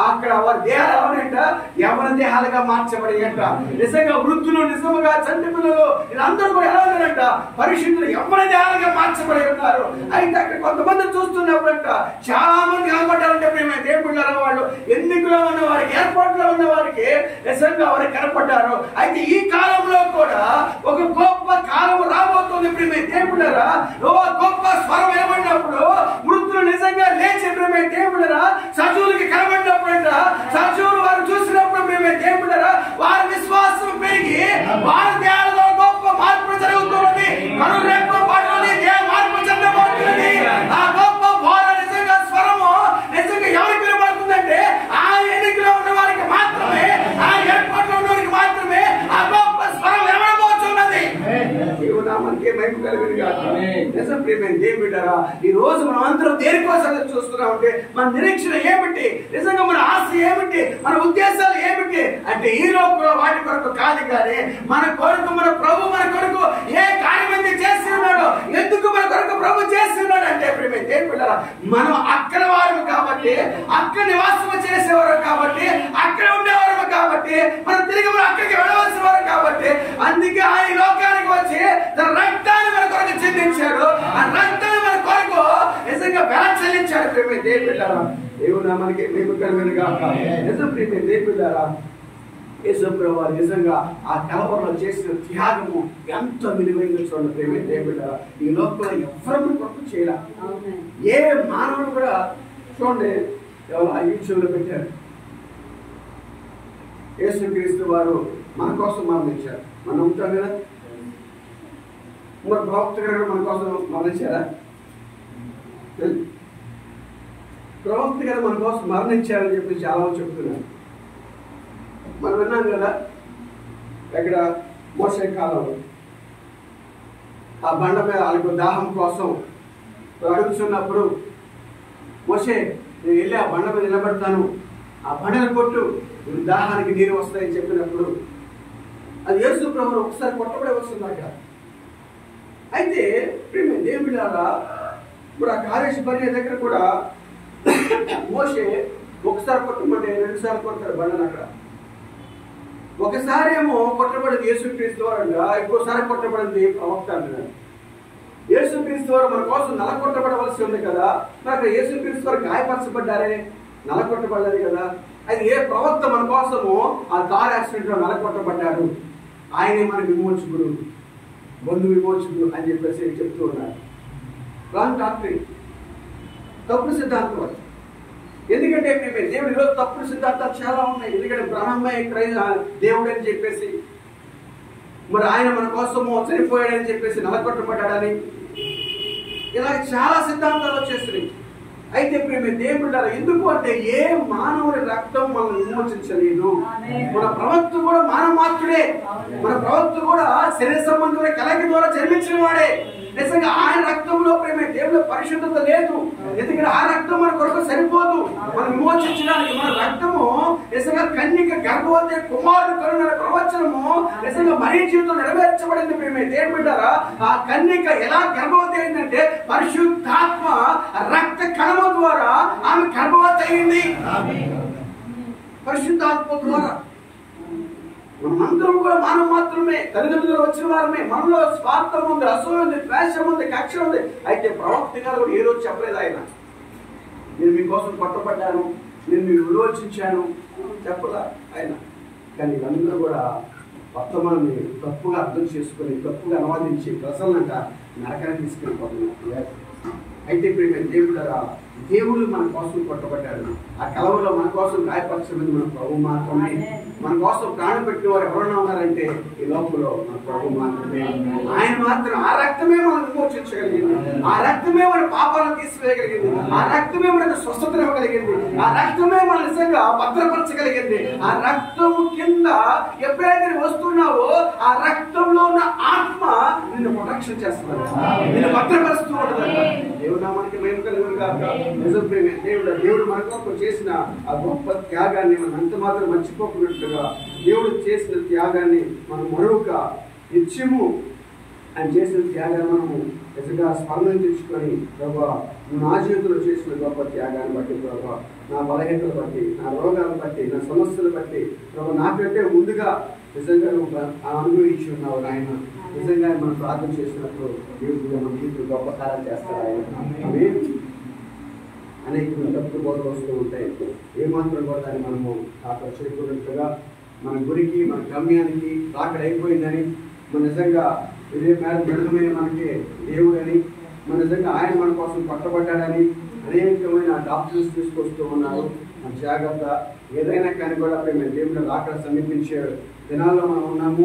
అక్కడ వారి దేహాలు ఎవరంట యవ్వన దేహాలుగా మార్చబడి అంట. నిజంగా వృద్ధులు, నిజముగా చంటి పిల్లలు వీళ్ళందరూ కూడా ఎలా ఉన్నారంట పరిశుద్ధులు యవ్వన దేహాలుగా మార్చబడి ఉన్నారు. అయితే అక్కడ కొంతమంది చూస్తున్నప్పుడంట చాలా మంది కనపడ్డారంటే దేవుడురా వాళ్ళు ఎన్నికలో ఉన్న వారికి, ఏర్పాట్లో ఉన్న వారికి నిజంగా వారికి కనపడ్డారు. అయితే ఈ కాలంలో కూడా ఒక గొప్ప కాలం రాబోతుంది దేవుడురా. గొప్ప స్వరం వినబడినప్పుడు వృద్ధులు నిజంగా లేచి దేవుడురా సజీవులకి కనబడినప్పుడంట నామానికి మహిమ కలుగును గాక. నిజం ప్రియమైన దేవుని బిడ్డలారా, ఈ రోజు మనం అందరం దేనికోసం చూస్తున్నామంటే మన నిరీక్షణ ఏమిటి, నిజంగా మన ఆశ ఏమిటి, మన ఉద్దేశాలు ఏమిటి అంటే ఈ లోపల వాటి కొరకు కాదు కానీ మన కొరకు మన ప్రభు మన కొరకు ఏ కార్యం చేసి ఉన్నాడో, ఎందుకు మన కొరకు ప్రభు చేసి ఉన్నాడు అంటే ప్రియమైన దేవుని బిడ్డలారా, మనం అక్కడ వారు కాబట్టి, అక్కడ నివాసం చేసేవారు కాబట్టి, అక్కడ ఉండేవారు కాబట్టి, మనం తిరిగి మనం అక్కడికి వెళ్ళవలసిన వారు కాబట్టి, అందుకే ఆయన లోకానికి వచ్చి తన రక్తాన్ని మన కొరకు చెల్లించాడు. ఆ రక్తాన్ని మన కొరకు నిజంగా వెల చెల్లించాడు. ప్రేమ దేవుని బిడ్డలారా, దేవుడు మనకి మేము కలుగును గాక. నిజం ప్రేమ దేవుని బిడ్డలారా, యేసు ప్రభువు వారు నిజంగా ఆ కలవరంలో చేసిన త్యాగము ఎంత విలువైందో చూడండి. ప్రేమ దేవుని బిడ్డలారా, ఈ లోకంలో ఎవరు కొరకు చేయాల, ఏ మానవుడు కూడా చూడండి ఎవరు ఆ యూట్యూబ్లో పెట్టారు. యేసుక్రీస్తు వారు మన కోసం మరణించారు, మనం నమ్ముతాం కదా. మరి ప్రవక్త గారు మన కోసం మరణించారా? ప్రవక్త గారు మన కోసం మరణించారని చెప్పి చాలా మంది చెప్తున్నారు. మనం విన్నాం కదా, ఎక్కడ మోషే కాలంలో ఆ బండ మీద వాళ్ళకు దాహం కోసం అడుగుతున్నప్పుడు, మోషే నేను వెళ్ళి ఆ బండ మీద నిలబడతాను, ఆ బండను కొట్టు, దాహానికి నీరు వస్తాయని చెప్పినప్పుడు అది యేసు ప్రభువు ఒకసారి కొట్టబడే వస్తుంది అక్కడ. అయితే దేవుని బిడ్డలారా, ఇప్పుడు ఆ కాదేశు బర్నే దగ్గర కూడా మోషే ఒకసారి కొట్టమంటే 2 సార్లు కొడతారు బండను. అక్కడ ఒకసారి ఏమో కొట్టబడింది యేసుక్రీస్తు వారంగా, ఇంకోసారి కొట్టబడింది ప్రవక్త అంటున్నారు. యేసుక్రీస్తు వారు మన కోసం నలకొట్టబడవలసి ఉంది కదా, మరి యేసుక్రీస్తు వారు గాయపరచబడ్డారే, నలకొట్టబడలేదు కదా. అయితే ఏ ప్రవక్త మన కోసము ఆ కార్ యాక్సిడెంట్ లో నలకొట్టబడ్డాడు, ఆయనే మన విమోచకుడు, బంధు విమోచకుడు అని చెప్పేసి చెప్తూ ఉన్నారు. రాంగ్ డాక్టరింగ్, తప్పుడు సిద్ధాంతం. ఎందుకంటే దేవుడు ఈరోజు తప్పుడు సిద్ధాంతాలు చాలా ఉన్నాయి. ఎందుకంటే బ్రహ్మయ్య దేవుడు అని చెప్పేసి, మరి ఆయన మన కోసము చనిపోయాడని చెప్పేసి, నలకొట్టబడ్డాడని, ఇలా చాలా సిద్ధాంతాలు వచ్చేస్తున్నాయి. అయితే ప్రేమ దేవుడు ఎందుకు అంటే ఏ మానవుడి రక్తం మనం విమోచించలేదు. మన ప్రవక్త కూడా మానవ మాత్రుడే, మన ప్రవక్త కూడా శరీర సంబంధమైన కలయిక ద్వారా జన్మించిన వాడే. నిజంగా ఆయన రక్తంలో ప్రేమ దేవుడు పరిశుద్ధత లేదు. ఎందుకంటే ఆ రక్తం మన కొరకు సరిపోదు మనం విమోచించడానికి. మన రక్తము నిజంగా కన్యక గర్భవతి కుమారుడు కరుణ ప్రవచనము నిజంగా మరీ జీవితం నెరవేర్చబడింది. ప్రేమ దేవుని బిడ్డలారా, ఆ కన్యక ఎలా గర్భవతి అయిందంటే పరిశుద్ధాత్మ రక్త కణము ద్వారా ఆమె గర్భవతి అయింది. పరిశుద్ధాత్మ ద్వారా. మనమందరం కూడా మానవ మాత్రమే, తల్లిదండ్రులు వచ్చిన వారమే. మనలో స్వార్థం ఉంది, అసూయ ఉంది, ద్వేషం ఉంది, కక్ష ఉంది. అయితే ప్రవక్త గారు కూడా ఏ రోజు చెప్పలేదు ఆయన నేను మీకోసం పట్టబడ్డాను, నేను మీరు విమోచించాను చెప్పలా ఆయన. కానీ వీళ్ళందరూ కూడా వర్తమానాన్ని తప్పుగా అర్థం చేసుకొని, తప్పుగా అనువాదించి ప్రజలంట నరకాన్ని తీసుకెళ్ళిపోతున్నారు. అయితే ఇప్పుడు దేవుడు మన కోసం కొట్టబడ్డాడు. ఆ కలవలో మన కోసం గాయపరచబడింది మన ప్రభు మాత్రమే. మన కోసం ప్రాణం పెట్టిన వారు ఎవరైనా ఉన్నారంటే ఈ లోపల మన ప్రభు మాత్రమే. ఆయన మాత్రం ఆ రక్తమే మనం విమోచించగలిగింది, ఆ రక్తమే మన పాపాలను తీసివేయగలిగింది, ఆ రక్తమే మనకు స్వస్థత ఇవ్వగలిగింది, ఆ రక్తమే మన నిజంగా భద్రపరచగలిగింది. ఆ రక్తము కింద ఎప్పుడైతే వస్తున్నావో ఆ రక్తంలో ఉన్న ఆత్మ నిన్ను ప్రొటెక్షన్ చేస్తుంది, నిన్ను భద్రపరుస్తూ ఉంటుంది. దేవుడు నామానికి మహిమ కలుగును గాక. నిజం ప్రేమ దేవుడు మన కోసం చేసిన ఆ గొప్ప త్యాగాన్ని మనం అంత మాత్రం మర్చిపోకున్నట్లుగా దేవుడు చేసిన త్యాగాన్ని మనం మరొక నిత్యము ఆయన చేసిన త్యాగాన్ని మనము నిజంగా స్మరణ తెచ్చుకొని, ప్రభా నా జీవితంలో చేసిన గొప్ప త్యాగాన్ని బట్టి, ప్రభా నా బలహీనతలు బట్టి, నా రోగాలను బట్టి, నా సమస్యలు బట్టి, ప్రభా నాకంటే ముందుగా నిజంగా నువ్వు అనుభవించి ఉన్నావు నాయన. నిజంగా మనం ప్రార్థన చేసినప్పుడు దేవుడు మన జీవితంలో గొప్ప కార్యాలు చేస్తారు ఆయన. అనేక తప్పుడు బోధలు వస్తూ ఉంటాయి. ఏమాత్రం కూడా దాన్ని మనము చేయకూడదుగా మన గురికి, మన గమ్యానికి అక్కడ అయిపోయిందని, మన నిజంగా ఇదే మేడమైన మనకి దేవుడని, మన నిజంగా ఆయన మన కోసం పట్టబడ్డాడని అనేకమైన డాక్టర్స్ తీసుకొస్తూ ఉన్నారు. మన జాగ్రత్త. ఏదైనా కానీ కూడా మేము దేవుడు రాకడ సమీపించే దినాల్లో మనం ఉన్నాము.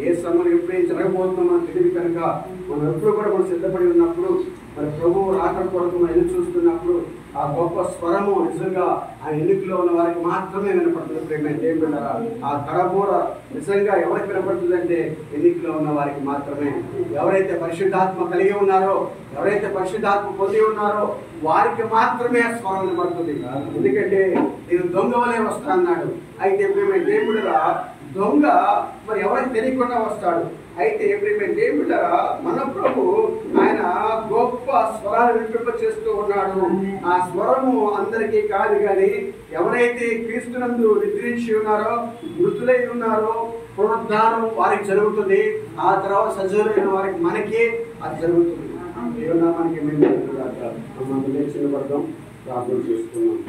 ఏ సమయం ఎప్పుడేం జరగబోతుందో మనకు తెలియదు కనుక మనం ఎప్పుడు కూడా మనం సిద్ధపడి ఉన్నప్పుడు, మరి ప్రభువు రాకడ కొరకు మనం ఎదురు చూస్తున్నప్పుడు ఆ గొప్ప స్వరము నిజంగా ఆ ఎన్నికలో ఉన్న వారికి మాత్రమే వినపడుతుంది. ప్రేమ దేవుడు ఆ కడబోర నిజంగా ఎవరికి వినపడుతుందంటే ఎన్నికలో ఉన్న వారికి మాత్రమే. ఎవరైతే పరిశుద్ధాత్మ కలిగి ఉన్నారో, ఎవరైతే పరిశుద్ధాత్మ పొంది ఉన్నారో వారికి మాత్రమే ఆ స్వరం వినపడుతుంది. ఎందుకంటే నేను దొంగ వలె వస్తా అన్నాడు. అయితే ప్రేమ దేవుడుగా దొంగ మరి ఎవరికి తెలియకుండా వస్తాడు. అయితే ప్రేమ దేవుడుగా మన ప్రభు ఆయన గొప్ప స్వరాన్ని వినిపింప చేస్తూ ఉన్నాడు. ఆ స్వరము అందరికీ కాదు, కానీ ఎవరైతే క్రీస్తునందు నిద్రించి ఉన్నారో, మృతులై ఉన్నారో పునరుద్ధానం వారికి జరుగుతుంది. ఆ తర్వాత సజీవులైన వారికి మనకి అది జరుగుతుంది. దేవునామానికి మేము చిన్న వర్గం ప్రార్థన చేసుకున్నాం.